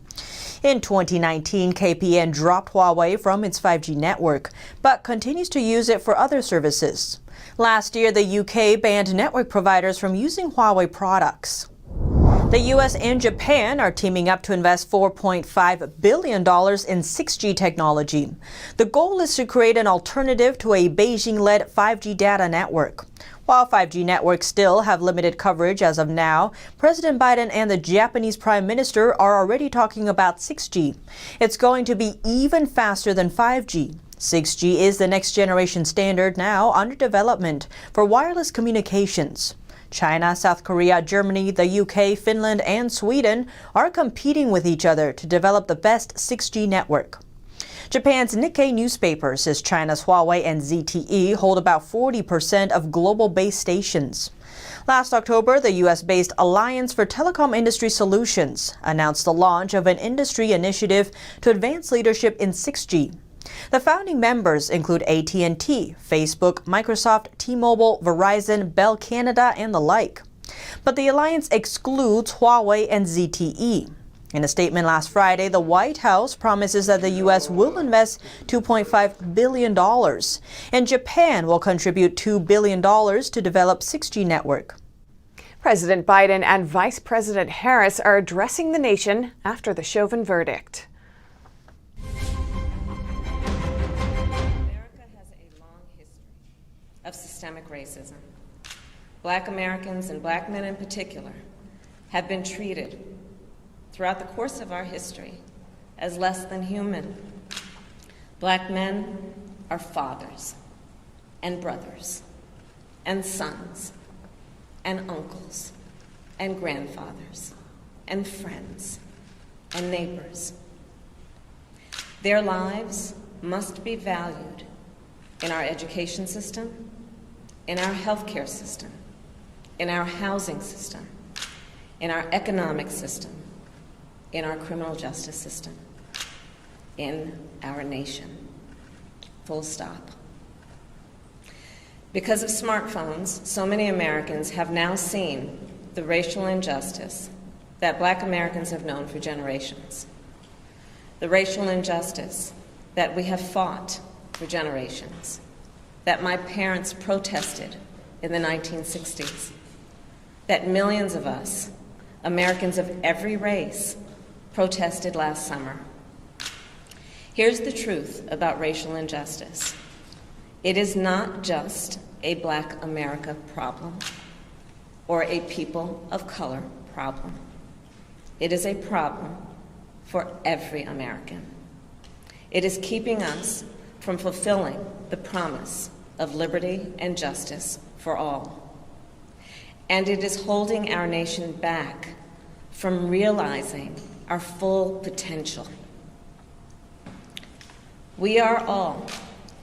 Speaker 4: In 2019, KPN dropped Huawei from its 5G network, but continues to use it for other services. Last year, the UK banned network providers from using Huawei products. The US and Japan are teaming up to invest $4.5 billion in 6G technology. The goal is to create an alternative to a Beijing-led 5G data network. While 5G networks still have limited coverage as of now, President Biden and the Japanese Prime Minister are already talking about 6G. It's going to be even faster than 5G. 6G is the next generation standard now under development for wireless communications. China, South Korea, Germany, the UK, Finland, and Sweden are competing with each other to develop the best 6G network. Japan's Nikkei newspaper says China's Huawei and ZTE hold about 40% of global base stations. Last October, the U.S.-based Alliance for Telecom Industry Solutions announced the launch of an industry initiative to advance leadership in 6G. The founding members include AT&T, Facebook, Microsoft, T-Mobile, Verizon, Bell Canada, and the like. But the alliance excludes Huawei and ZTE. In a statement last Friday, the White House promises that the U.S. will invest $2.5 billion, and Japan will contribute $2 billion to develop 6G network.
Speaker 1: President Biden and Vice President Harris are addressing the nation after the Chauvin verdict.
Speaker 5: America has a long history of systemic racism. Black Americans, and black men in particular, have been treated throughout the course of our history as less than human. Black men are fathers and brothers and sons and uncles and grandfathers and friends and neighbors. Their lives must be valued in our education system, in our healthcare system, in our housing system, in our economic system, in our criminal justice system, in our nation. Full stop. Because of smartphones, so many Americans have now seen the racial injustice that Black Americans have known for generations. The racial injustice that we have fought for generations, that my parents protested in the 1960s, that millions of us, Americans of every race, protested last summer. Here's the truth about racial injustice. It is not just a Black America problem or a people of color problem. It is a problem for every American. It is keeping us from fulfilling the promise of liberty and justice for all. And it is holding our nation back from realizing our full potential. We are all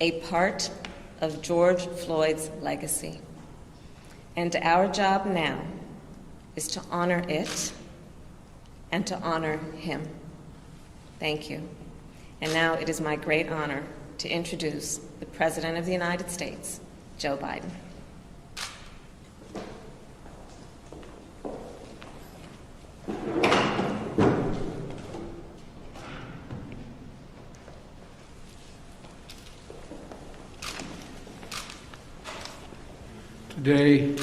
Speaker 5: a part of George Floyd's legacy, and our job now is to honor it and to honor him. Thank you. And now it is my great honor to introduce the President of the United States, Joe Biden.
Speaker 20: Today,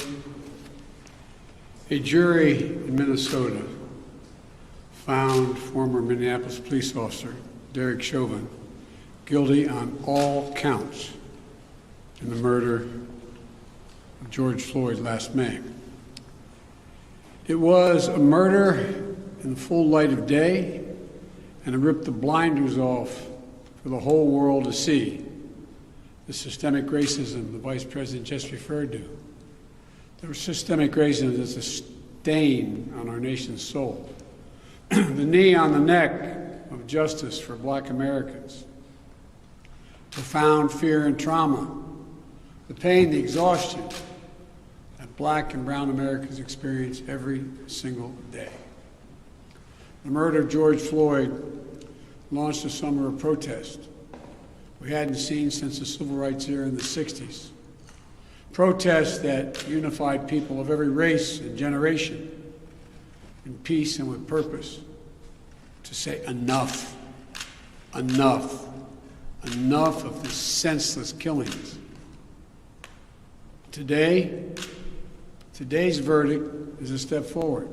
Speaker 20: a jury in Minnesota found former Minneapolis police officer Derek Chauvin guilty on all counts in the murder of George Floyd last May. It was a murder in the full light of day, and it ripped the blinders off for the whole world to see the systemic racism the Vice President just referred to. The systemic racism is a stain on our nation's soul. The knee on the neck of justice for Black Americans. Profound fear and trauma. The pain, the exhaustion that Black and brown Americans experience every single day. The murder of George Floyd launched a summer of protest we hadn't seen since the civil rights era in the 60s. Protests that unified people of every race and generation in peace and with purpose to say enough, enough, enough of the senseless killings. Today's verdict is a step forward.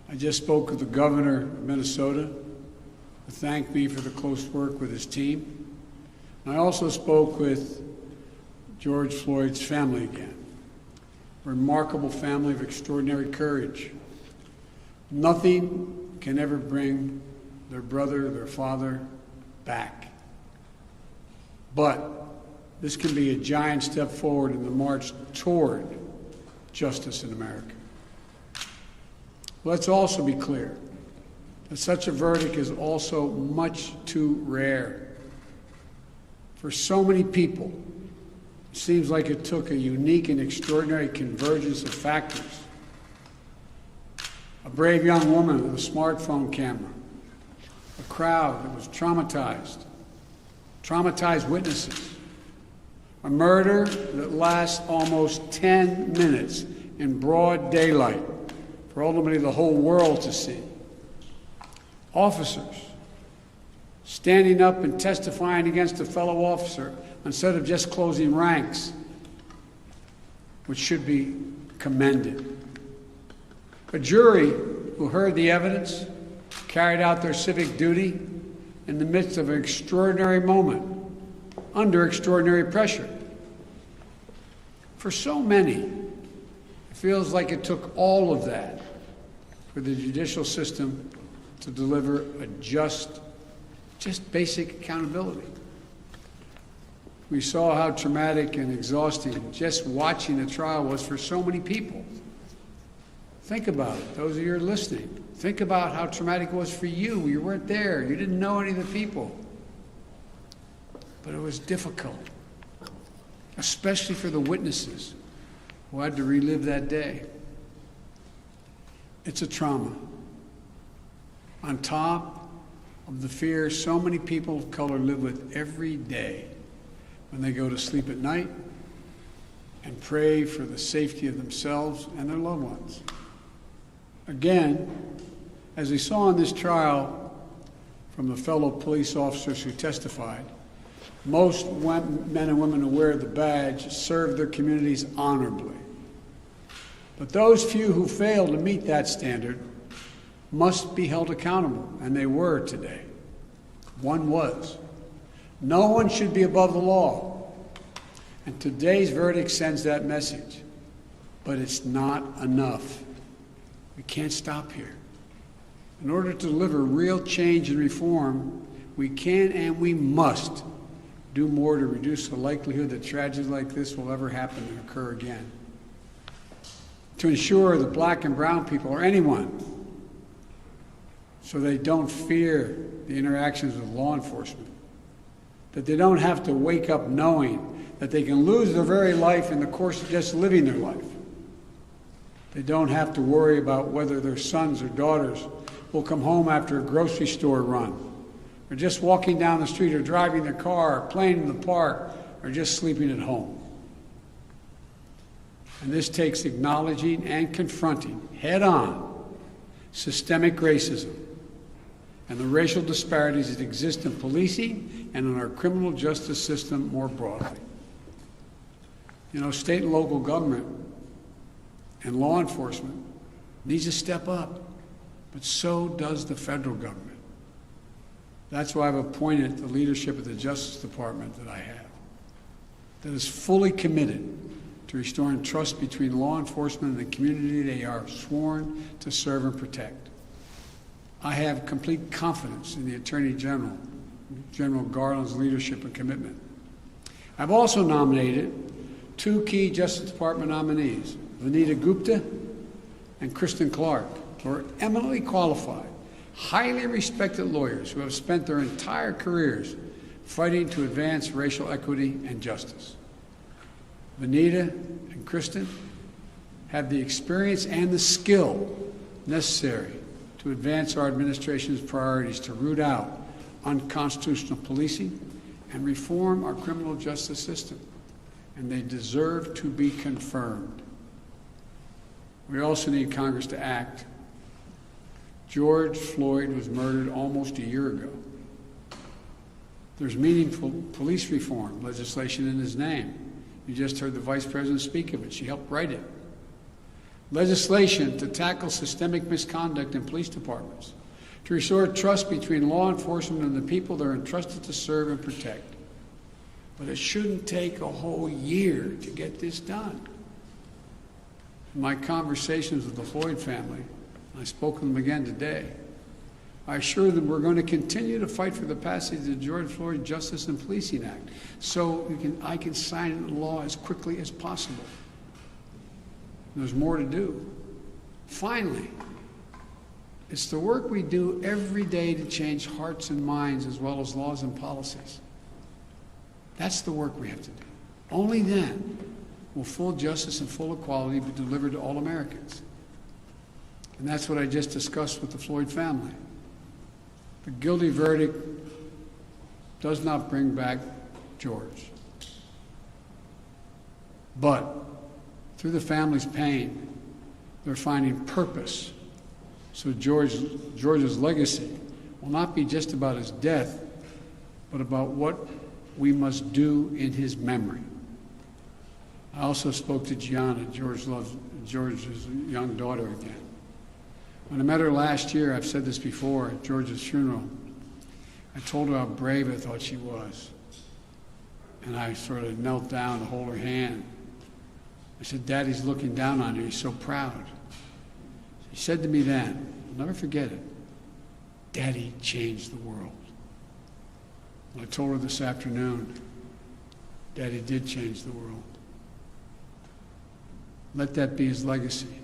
Speaker 20: I just spoke with the governor of Minnesota, who thanked me for the close work with his team. And I also spoke with George Floyd's family again. A remarkable family of extraordinary courage. Nothing can ever bring their brother, their father back. But this can be a giant step forward in the march toward justice in America. Let's also be clear that such a verdict is also much too rare. For so many people, it seems like it took a unique and extraordinary convergence of factors. A brave young woman with a smartphone camera, a crowd that was traumatized witnesses, a murder that lasts almost 10 minutes in broad daylight for ultimately the whole world to see. Officers standing up and testifying against a fellow officer instead of just closing ranks, which should be commended. A jury who heard the evidence carried out their civic duty in the midst of an extraordinary moment, under extraordinary pressure. For so many, it feels like it took all of that for the judicial system to deliver a just basic accountability. We saw how traumatic and exhausting just watching the trial was for so many people. Think about it, those of you who are listening. Think about how traumatic it was for you. You weren't there. You didn't know any of the people. But it was difficult, especially for the witnesses who had to relive that day. It's a trauma. On top of the fear so many people of color live with every day when they go to sleep at night and pray for the safety of themselves and their loved ones. Again, as we saw in this trial from the fellow police officers who testified, most men and women who wear the badge serve their communities honorably. But those few who fail to meet that standard must be held accountable, and they were today. One was. No one should be above the law. And today's verdict sends that message. But it's not enough. We can't stop here. In order to deliver real change and reform, we can and we must do more to reduce the likelihood that tragedies like this will ever happen and occur again. To ensure that black and brown people, or anyone, so they don't fear the interactions with law enforcement, that they don't have to wake up knowing that they can lose their very life in the course of just living their life. They don't have to worry about whether their sons or daughters will come home after a grocery store run, or just walking down the street, or driving their car, or playing in the park, or just sleeping at home. And this takes acknowledging and confronting head-on systemic racism and the racial disparities that exist in policing and in our criminal justice system more broadly. You know, state and local government and law enforcement needs to step up, but so does the federal government. That's why I've appointed the leadership of the Justice Department that I have, that is fully committed to restoring trust between law enforcement and the community they are sworn to serve and protect. I have complete confidence in the Attorney General, General Garland's leadership and commitment. I've also nominated two key Justice Department nominees, Vanita Gupta and Kristen Clark, who are eminently qualified, highly respected lawyers who have spent their entire careers fighting to advance racial equity and justice. Vanita and Kristen have the experience and the skill necessary to advance our administration's priorities to root out unconstitutional policing and reform our criminal justice system, and they deserve to be confirmed. We also need Congress to act. George Floyd was murdered almost a year ago. There's meaningful police reform legislation in his name. You just heard the Vice President speak of it. She helped write it. Legislation to tackle systemic misconduct in police departments, to restore trust between law enforcement and the people they're entrusted to serve and protect. But it shouldn't take a whole year to get this done. In my conversations with the Floyd family, I spoke with them again today, I assure them we're going to continue to fight for the passage of the George Floyd Justice and Policing Act so I can sign it into law as quickly as possible. There's more to do. Finally, it's the work we do every day to change hearts and minds as well as laws and policies. That's the work we have to do. Only then will full justice and full equality be delivered to all Americans. And that's what I just discussed with the Floyd family. The guilty verdict does not bring back George. But through the family's pain, they're finding purpose so George's legacy will not be just about his death, but about what we must do in his memory. I also spoke to Gianna, George's young daughter, again. When I met her last year, I've said this before, at George's funeral, I told her how brave I thought she was. And I sort of knelt down to hold her hand. I said, Daddy's looking down on you, he's so proud. She said to me then, I'll never forget it, Daddy changed the world. And I told her this afternoon, Daddy did change the world. Let that be his legacy,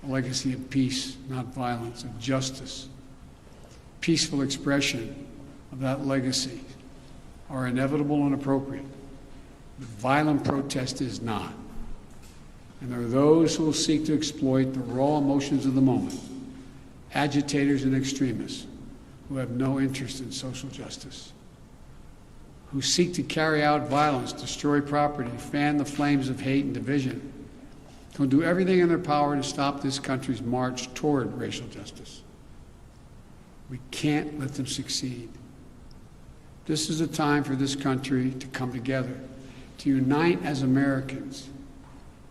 Speaker 20: a legacy of peace, not violence, of justice. Peaceful expression of that legacy are inevitable and appropriate, but violent protest is not. And there are those who will seek to exploit the raw emotions of the moment, agitators and extremists who have no interest in social justice, who seek to carry out violence, destroy property, fan the flames of hate and division, who will do everything in their power to stop this country's march toward racial justice. We can't let them succeed. This is a time for this country to come together, to unite as Americans.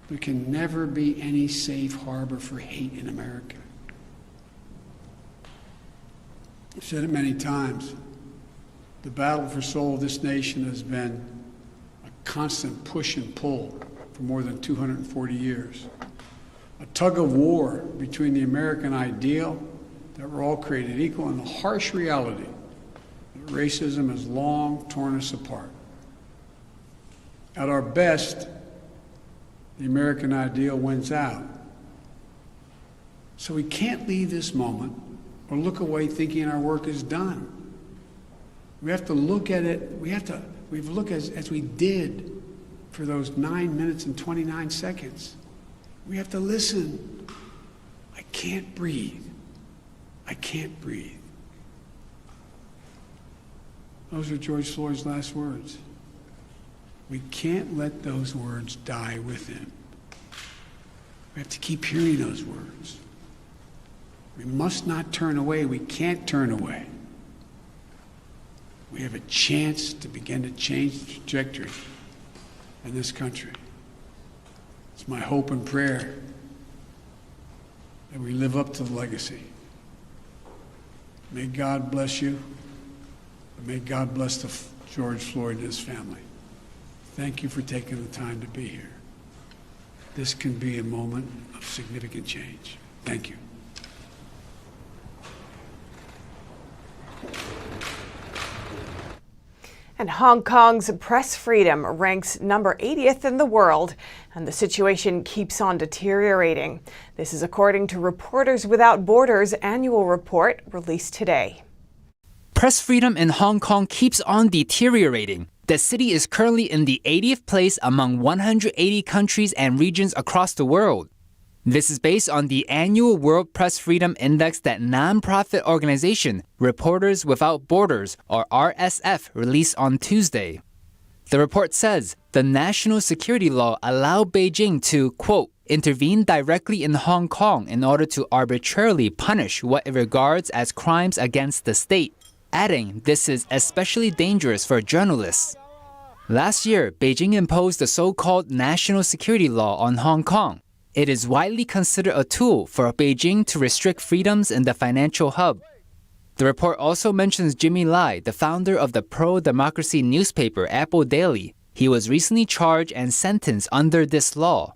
Speaker 20: There can never be any safe harbor for hate in America. I've said it many times. The battle for soul of this nation has been a constant push and pull for more than 240 years. A tug of war between the American ideal that we're all created equal and the harsh reality that racism has long torn us apart. At our best, the American ideal wins out. So we can't leave this moment or look away thinking our work is done. We have to look at it, we have to look as we did for those 9 minutes and 29 seconds. We have to listen. I can't breathe. I can't breathe. Those are George Floyd's last words. We can't let those words die with him. We have to keep hearing those words. We must not turn away. We can't turn away. We have a chance to begin to change the trajectory in this country. It's my hope and prayer that we live up to the legacy. May God bless you. May God bless George Floyd and his family. Thank you for taking the time to be here. This can be a moment of significant change. Thank you.
Speaker 1: And Hong Kong's press freedom ranks number 80th in the world, and the situation keeps on deteriorating. This is according to Reporters Without Borders' annual report released today.
Speaker 6: Press freedom in Hong Kong keeps on deteriorating. The city is currently in the 80th place among 180 countries and regions across the world. This is based on the annual World Press Freedom Index that nonprofit organization Reporters Without Borders, or RSF, released on Tuesday. The report says the national security law allowed Beijing to, quote, intervene directly in Hong Kong in order to arbitrarily punish what it regards as crimes against the state, adding this is especially dangerous for journalists. Last year, Beijing imposed the so-called national security law on Hong Kong. It is widely considered a tool for Beijing to restrict freedoms in the financial hub. The report also mentions Jimmy Lai, the founder of the pro-democracy newspaper Apple Daily. He was recently charged and sentenced under this law.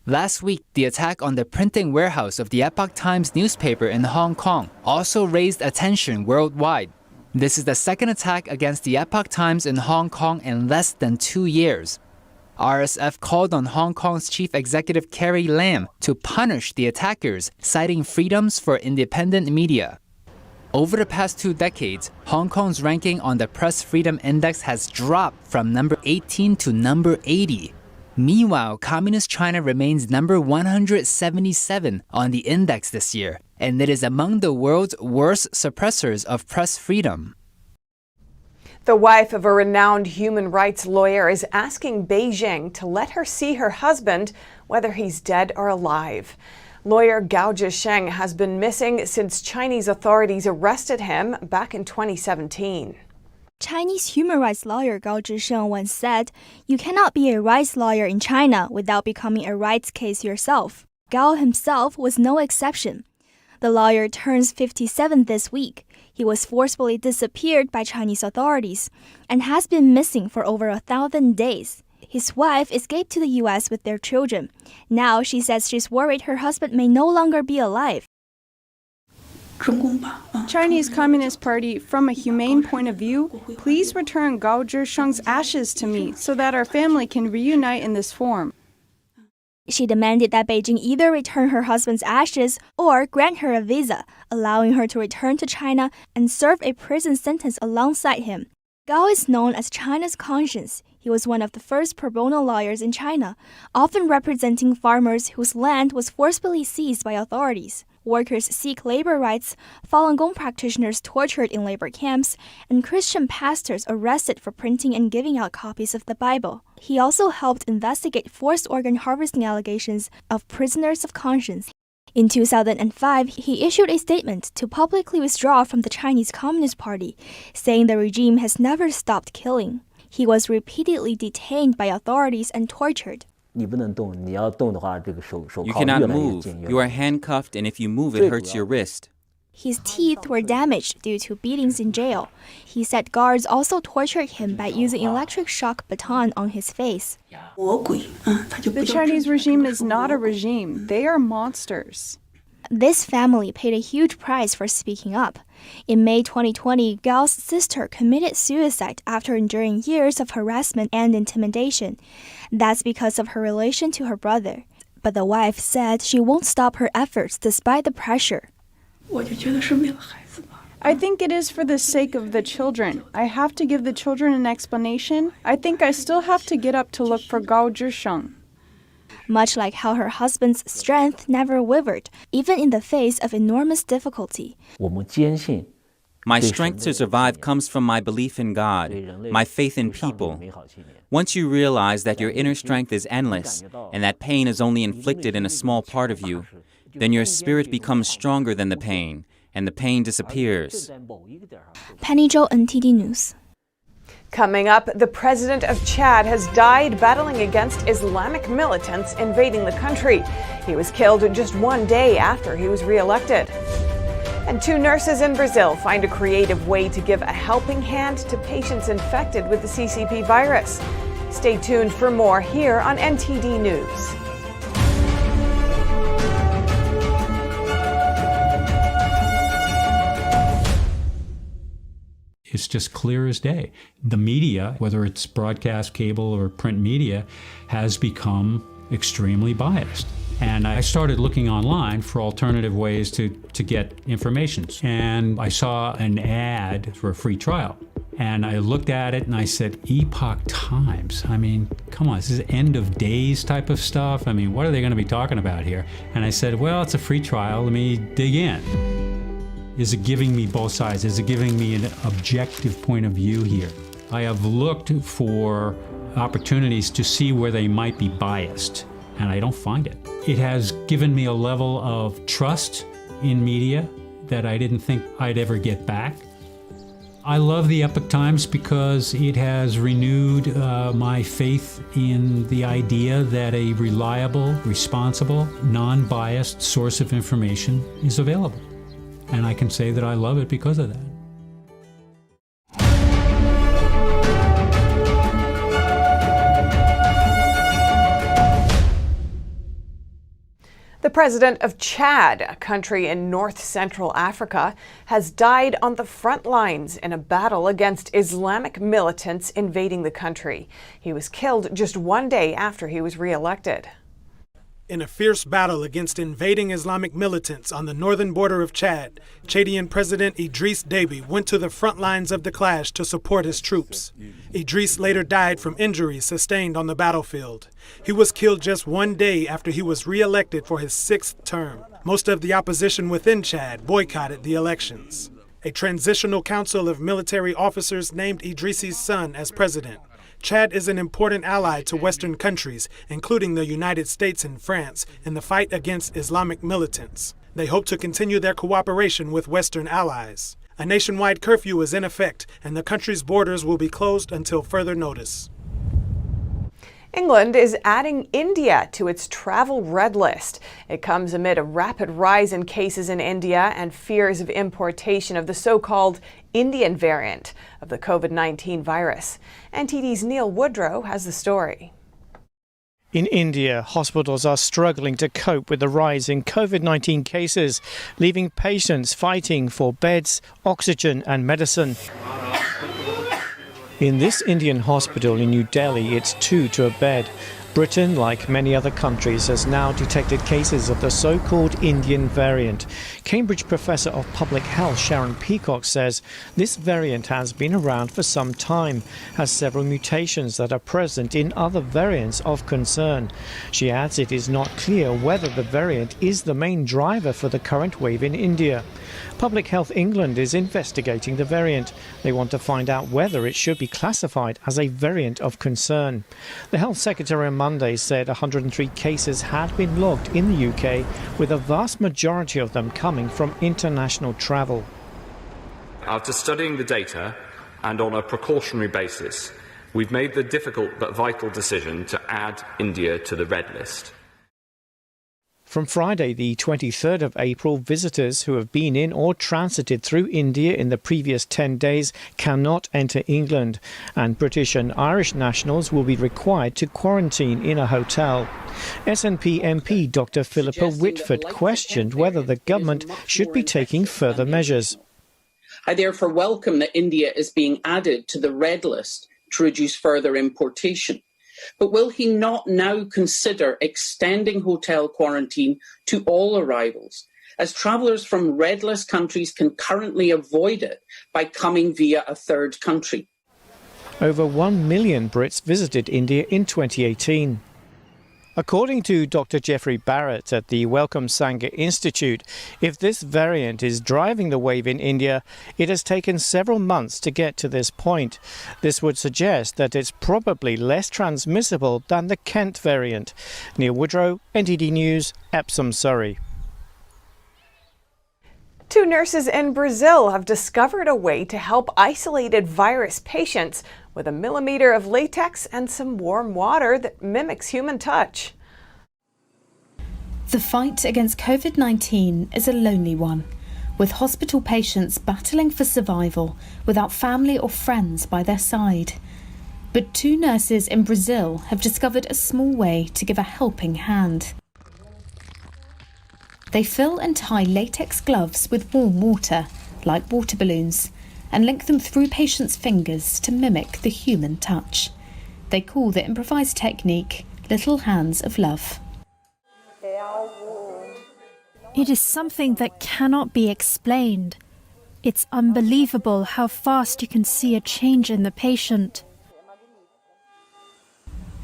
Speaker 6: Last week, the attack on the printing warehouse of the Epoch Times newspaper in Hong Kong also raised attention worldwide. This is the second attack against the Epoch Times in Hong Kong in less than 2 years. RSF called on Hong Kong's chief executive Carrie Lam to punish the attackers, citing freedoms for independent media. Over the past 2 decades, Hong Kong's ranking on the Press Freedom Index has dropped from number 18 to number 80. Meanwhile, Communist China remains number 177 on the index this year, and it is among the world's worst suppressors of press freedom.
Speaker 1: The wife of a renowned human rights lawyer is asking Beijing to let her see her husband, whether he's dead or alive. Lawyer Gov't has been missing since Chinese authorities arrested him back in 2017.
Speaker 7: Chinese human rights lawyer Gov't once said, "You cannot be a rights lawyer in China without becoming a rights case yourself." Gao himself was no exception. The lawyer turns 57 this week. He was forcibly disappeared by Chinese authorities and has been missing for over 1,000 days. His wife escaped to the U.S. with their children. Now she says she's worried her husband may no longer be alive.
Speaker 8: Chinese Communist Party, from a humane point of view, please return Gao Zhisheng's ashes to me so that our family can reunite in this form.
Speaker 7: She demanded that Beijing either return her husband's ashes or grant her a visa, allowing her to return to China and serve a prison sentence alongside him. Gao is known as China's conscience. He was one of the first pro bono lawyers in China, often representing farmers whose land was forcibly seized by authorities. Workers seek labor rights, Falun Gong practitioners tortured in labor camps, and Christian pastors arrested for printing and giving out copies of the Bible. He also helped investigate forced organ harvesting allegations of prisoners of conscience. In 2005, he issued a statement to publicly withdraw from the Chinese Communist Party, saying the regime has never stopped killing. He was repeatedly detained by authorities and tortured.
Speaker 27: You cannot move. You are handcuffed, and if you move, it hurts your wrist.
Speaker 7: His teeth were damaged due to beatings in jail. He said guards also tortured him by using electric shock baton on his face.
Speaker 8: The Chinese regime is not a regime. They are monsters.
Speaker 7: This family paid a huge price for speaking up. In May 2020, Gao's sister committed suicide after enduring years of harassment and intimidation. That's because of her relation to her brother. But the wife said she won't stop her efforts despite the pressure.
Speaker 8: I think it is for the sake of the children. I have to give the children an explanation. I think I still have to get up to look for Gao Zhisheng.
Speaker 7: Much like how her husband's strength never wavered, even in the face of enormous difficulty.
Speaker 27: My strength to survive comes from my belief in God, my faith in people. Once you realize that your inner strength is endless and that pain is only inflicted in a small part of you, then your spirit becomes stronger than the pain, and the pain disappears.
Speaker 7: Penny Zhou, NTD News.
Speaker 1: Coming up, the president of Chad has died battling against Islamic militants invading the country. He was killed just one day after he was re-elected. And 2 nurses in Brazil find a creative way to give a helping hand to patients infected with the CCP virus. Stay tuned for more here on NTD News.
Speaker 22: It's just clear as day. The media, whether it's broadcast, cable, or print media, has become extremely biased. And I started looking online for alternative ways to get information. And I saw an ad for a free trial. And I looked at it and I said, Epoch Times. I mean, come on, this is end of days type of stuff. I mean, what are they going to be talking about here? And I said, well, it's a free trial. Let me dig in. Is it giving me both sides? Is it giving me an objective point of view here? I have looked for opportunities to see where they might be biased, and I don't find it. It has given me a level of trust in media that I didn't think I'd ever get back. I love the Epoch Times because it has renewed my faith in the idea that a reliable, responsible, non-biased source of information is available. And I can say that I love it because of that.
Speaker 1: The president of Chad, a country in north-central Africa, has died on the front lines in a battle against Islamic militants invading the country. He was killed just one day after he was re-elected.
Speaker 9: In a fierce battle against invading Islamic militants on the northern border of Chad, Chadian President Idriss Déby went to the front lines of the clash to support his troops. Idriss later died from injuries sustained on the battlefield. He was killed just one day after he was re-elected for his 6th term. Most of the opposition within Chad boycotted the elections. A transitional council of military officers named Idriss's son as president. Chad is an important ally to Western countries, including the United States and France, in the fight against Islamic militants. They hope to continue their cooperation with Western allies. A nationwide curfew is in effect, and the country's borders will be closed until further notice.
Speaker 1: England is adding India to its travel red list. It comes amid a rapid rise in cases in India and fears of importation of the so-called Indian variant of the COVID-19 virus. NTD's Neil Woodrow has the story.
Speaker 3: In India, hospitals are struggling to cope with the rise in COVID-19 cases, leaving patients fighting for beds, oxygen and medicine. In this Indian hospital in New Delhi, it's 2 to a bed. Britain, like many other countries, has now detected cases of the so-called Indian variant. Cambridge Professor of Public Health Sharon Peacock says this variant has been around for some time, has several mutations that are present in other variants of concern. She adds it is not clear whether the variant is the main driver for the current wave in India. Public Health England is investigating the variant. They want to find out whether it should be classified as a variant of concern. The Health Secretary on Monday said 103 cases had been logged in the UK, with a vast majority of them coming from international travel.
Speaker 10: After studying the data and on a precautionary basis, we've made the difficult but vital decision to add India to the red list.
Speaker 3: From Friday, the 23rd of April, visitors who have been in or transited through India in the previous 10 days cannot enter England, and British and Irish nationals will be required to quarantine in a hotel. SNP MP Dr. Philippa Whitford questioned whether the government should be taking further measures.
Speaker 11: I therefore welcome that India is being added to the red list to reduce further importation. But will he not now consider extending hotel quarantine to all arrivals, as travellers from red list countries can currently avoid it by coming via a third country?
Speaker 3: Over 1 million Brits visited India in 2018. According to Dr. Jeffrey Barrett at the Wellcome Sangha Institute, if this variant is driving the wave in India, it has taken several months to get to this point. This would suggest that it's probably less transmissible than the Kent variant. Neil Woodrow, NTD News, Epsom, Surrey.
Speaker 1: 2 nurses in Brazil have discovered a way to help isolated virus patients with a millimeter of latex and some warm water that mimics human touch.
Speaker 23: The fight against COVID-19 is a lonely one, with hospital patients battling for survival without family or friends by their side. But 2 nurses in Brazil have discovered a small way to give a helping hand. They fill and tie latex gloves with warm water, like water balloons, and link them through patients' fingers to mimic the human touch. They call the improvised technique Little Hands of Love.
Speaker 24: It is something that cannot be explained. It's unbelievable how fast you can see a change in the patient.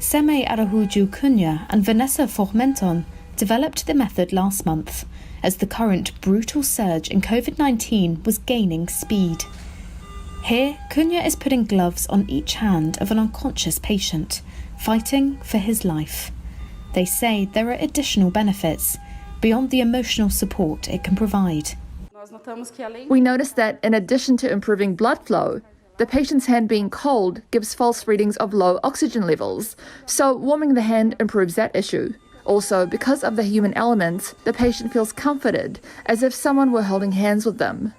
Speaker 23: Seme Araújo Cunha and Vanessa Formenton developed the method last month as the current brutal surge in COVID-19 was gaining speed. Here, Cunha is putting gloves on each hand of an unconscious patient, fighting for his life. They say there are additional benefits beyond the emotional support it can provide.
Speaker 25: We noticed that in addition to improving blood flow, the patient's hand being cold gives false readings of low oxygen levels, so warming the hand improves that issue. Also, because of the human element, the patient feels comforted, as if someone were holding hands with them.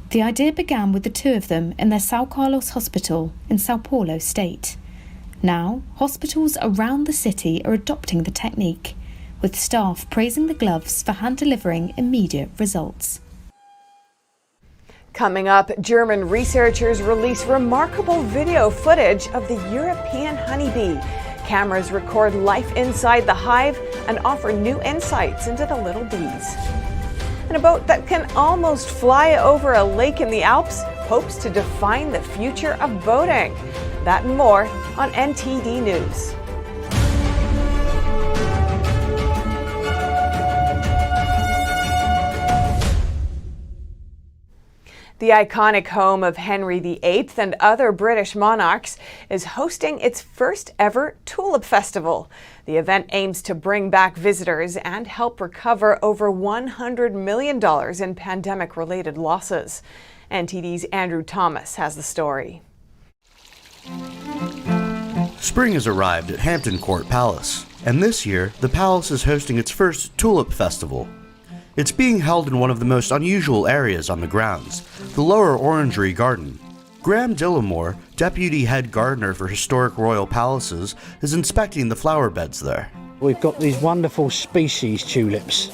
Speaker 23: The idea began with the 2 of them in their São Carlos hospital in São Paulo state. Now, hospitals around the city are adopting the technique, with staff praising the gloves for hand-delivering immediate results.
Speaker 1: Coming up, German researchers release remarkable video footage of the European honeybee. Cameras record life inside the hive and offer new insights into the little bees. And a boat that can almost fly over a lake in the Alps hopes to define the future of boating. That and more on NTD News. The iconic home of Henry VIII and other British monarchs is hosting its first ever Tulip Festival. The event aims to bring back visitors and help recover over $100 million in pandemic-related losses. NTD's Andrew Thomas has the story.
Speaker 12: Spring has arrived at Hampton Court Palace, and this year the palace is hosting its first Tulip Festival. It's being held in one of the most unusual areas on the grounds, the Lower Orangery Garden. Graham Dillamore, Deputy Head Gardener for Historic Royal Palaces, is inspecting the flower beds there.
Speaker 13: We've got these wonderful species tulips,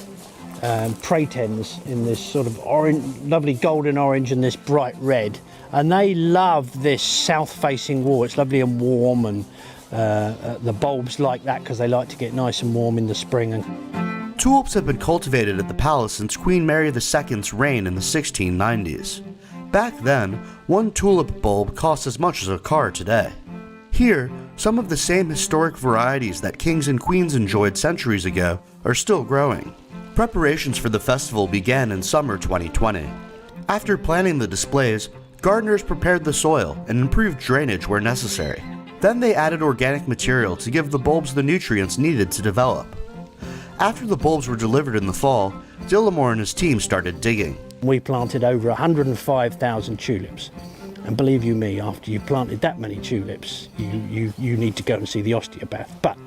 Speaker 13: Prétends, in this sort of orange, lovely golden orange and this bright red. And they love this south-facing wall. It's lovely and warm, and the bulbs like that because they like to get nice and warm in the spring.
Speaker 12: Tulips have been cultivated at the palace since Queen Mary II's reign in the 1690s. Back then, one tulip bulb cost as much as a car today. Here, some of the same historic varieties that kings and queens enjoyed centuries ago are still growing. Preparations for the festival began in summer 2020. After planning the displays, gardeners prepared the soil and improved drainage where necessary. Then they added organic material to give the bulbs the nutrients needed to develop. After the bulbs were delivered in the fall, Dillamore and his team started digging.
Speaker 13: We planted over 105,000 tulips. And believe you me, after you planted that many tulips, you need to go and see the osteopath. But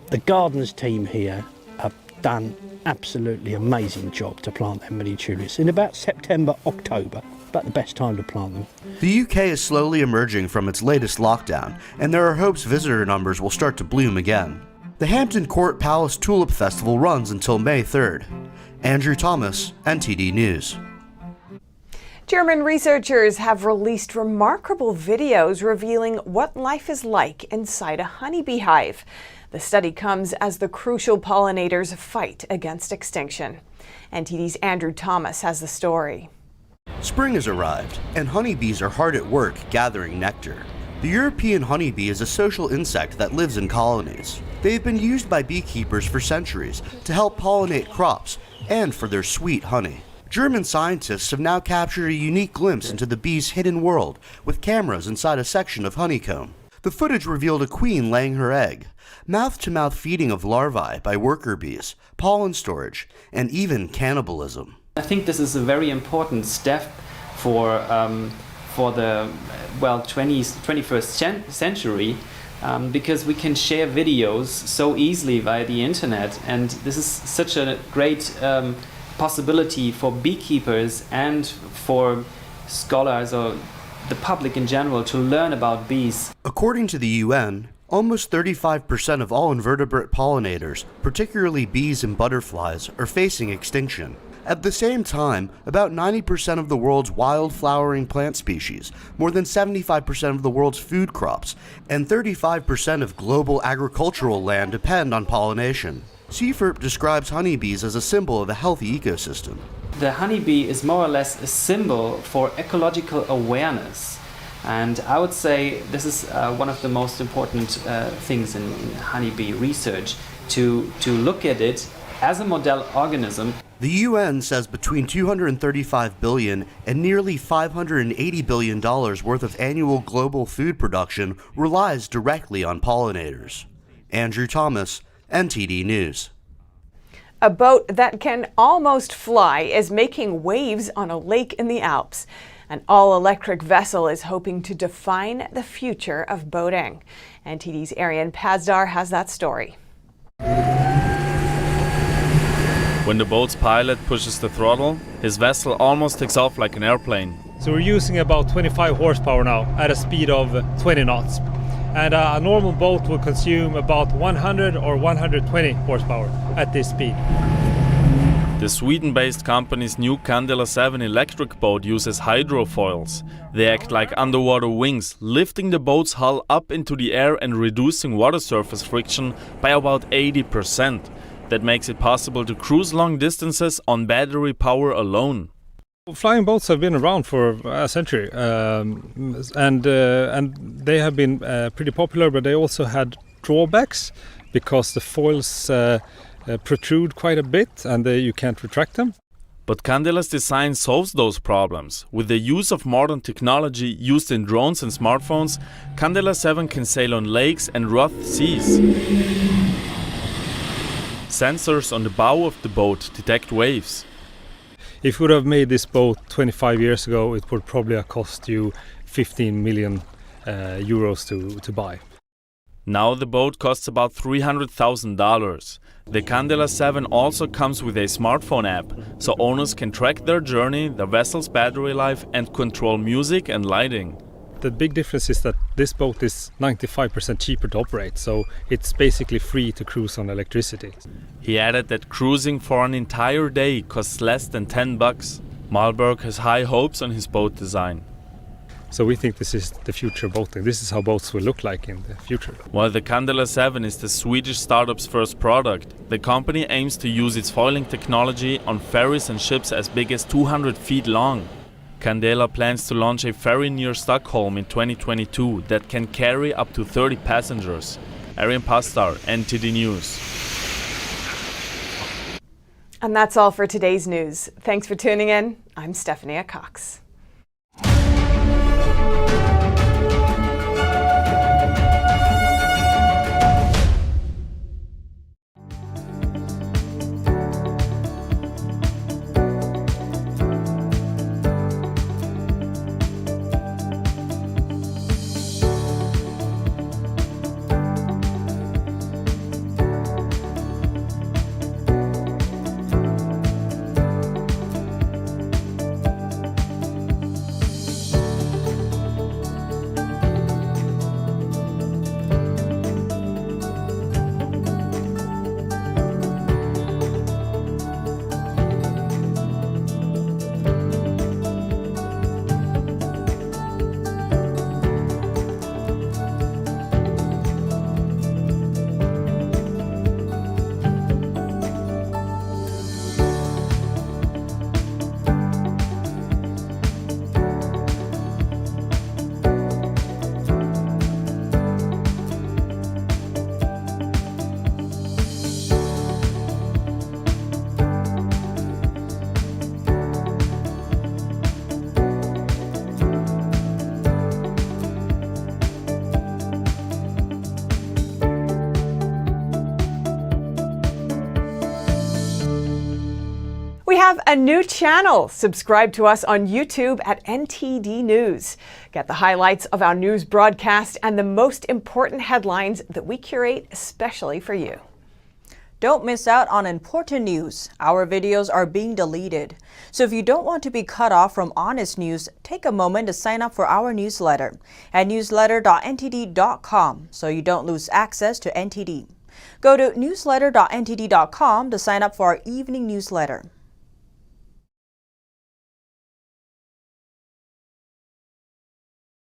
Speaker 13: the gardens team here have done absolutely amazing job to plant that many tulips in about September, October. About the best time to plant them.
Speaker 12: The UK is slowly emerging from its latest lockdown, and there are hopes visitor numbers will start to bloom again. The Hampton Court Palace Tulip Festival runs until May 3rd. Andrew Thomas, NTD News.
Speaker 1: German researchers have released remarkable videos revealing what life is like inside a honeybee hive. The study comes as the crucial pollinators fight against extinction. NTD's Andrew Thomas has the story.
Speaker 12: Spring has arrived, and honeybees are hard at work gathering nectar. The European honeybee is a social insect that lives in colonies. They have been used by beekeepers for centuries to help pollinate crops and for their sweet honey. German scientists have now captured a unique glimpse into the bee's hidden world with cameras inside a section of honeycomb. The footage revealed a queen laying her egg, mouth-to-mouth feeding of larvae by worker bees, pollen storage, and even cannibalism.
Speaker 14: I think this is a very important step for the 21st century because we can share videos so easily via the internet, and this is such a great possibility for beekeepers and for scholars or the public in general to learn about bees.
Speaker 12: According to the UN, almost 35% of all invertebrate pollinators, particularly bees and butterflies, are facing extinction. At the same time, about 90% of the world's wild-flowering plant species, more than 75% of the world's food crops, and 35% of global agricultural land depend on pollination. Seifert describes honeybees as a symbol of a healthy ecosystem.
Speaker 14: The honeybee is more or less a symbol for ecological awareness. And I would say this is one of the most important things in honeybee research, to look at it as a model organism.
Speaker 12: The UN says between $235 billion and nearly $580 billion worth of annual global food production relies directly on pollinators. Andrew Thomas, NTD News.
Speaker 1: A boat that can almost fly is making waves on a lake in the Alps. An all-electric vessel is hoping to define the future of boating. NTD's Arian Pazdar has that story.
Speaker 15: When the boat's pilot pushes the throttle, his vessel almost takes off like an airplane.
Speaker 16: So we're using about 25 horsepower now at a speed of 20 knots. And a normal boat will consume about 100 or 120 horsepower at this speed.
Speaker 15: The Sweden-based company's new Candela 7 electric boat uses hydrofoils. They act like underwater wings, lifting the boat's hull up into the air and reducing water surface friction by about 80%. That makes it possible to cruise long distances on battery power alone.
Speaker 16: Flying boats have been around for a century, and they have been pretty popular, but they also had drawbacks because the foils protrude quite a bit and you can't retract them.
Speaker 15: But Candela's design solves those problems. With the use of modern technology used in drones and smartphones, Candela 7 can sail on lakes and rough seas. Sensors on the bow of the boat detect waves.
Speaker 16: If you would have made this boat 25 years ago, it would probably have cost you 15 million euros to buy.
Speaker 15: Now the boat costs about $300,000. The Candela 7 also comes with a smartphone app, so owners can track their journey, the vessel's battery life, and control music and lighting.
Speaker 16: The big difference is that this boat is 95% cheaper to operate, so it's basically free to cruise on electricity.
Speaker 15: He added that cruising for an entire day costs less than $10. Malberg has high hopes on his boat design.
Speaker 16: So we think this is the future of boating. This is how boats will look like in the future.
Speaker 15: While the Candela 7 is the Swedish startup's first product, the company aims to use its foiling technology on ferries and ships as big as 200 feet long. Candela plans to launch a ferry near Stockholm in 2022 that can carry up to 30 passengers. Arian Pastar, NTD News.
Speaker 1: And that's all for today's news. Thanks for tuning in. I'm Stephanie Cox. We have a new channel. Subscribe to us on YouTube at NTD News. Get the highlights of our news broadcast and the most important headlines that we curate especially for you.
Speaker 2: Don't miss out on important news. Our videos are being deleted. So if you don't want to be cut off from honest news, take a moment to sign up for our newsletter at newsletter.ntd.com so you don't lose access to NTD. Go to newsletter.ntd.com to sign up for our evening newsletter.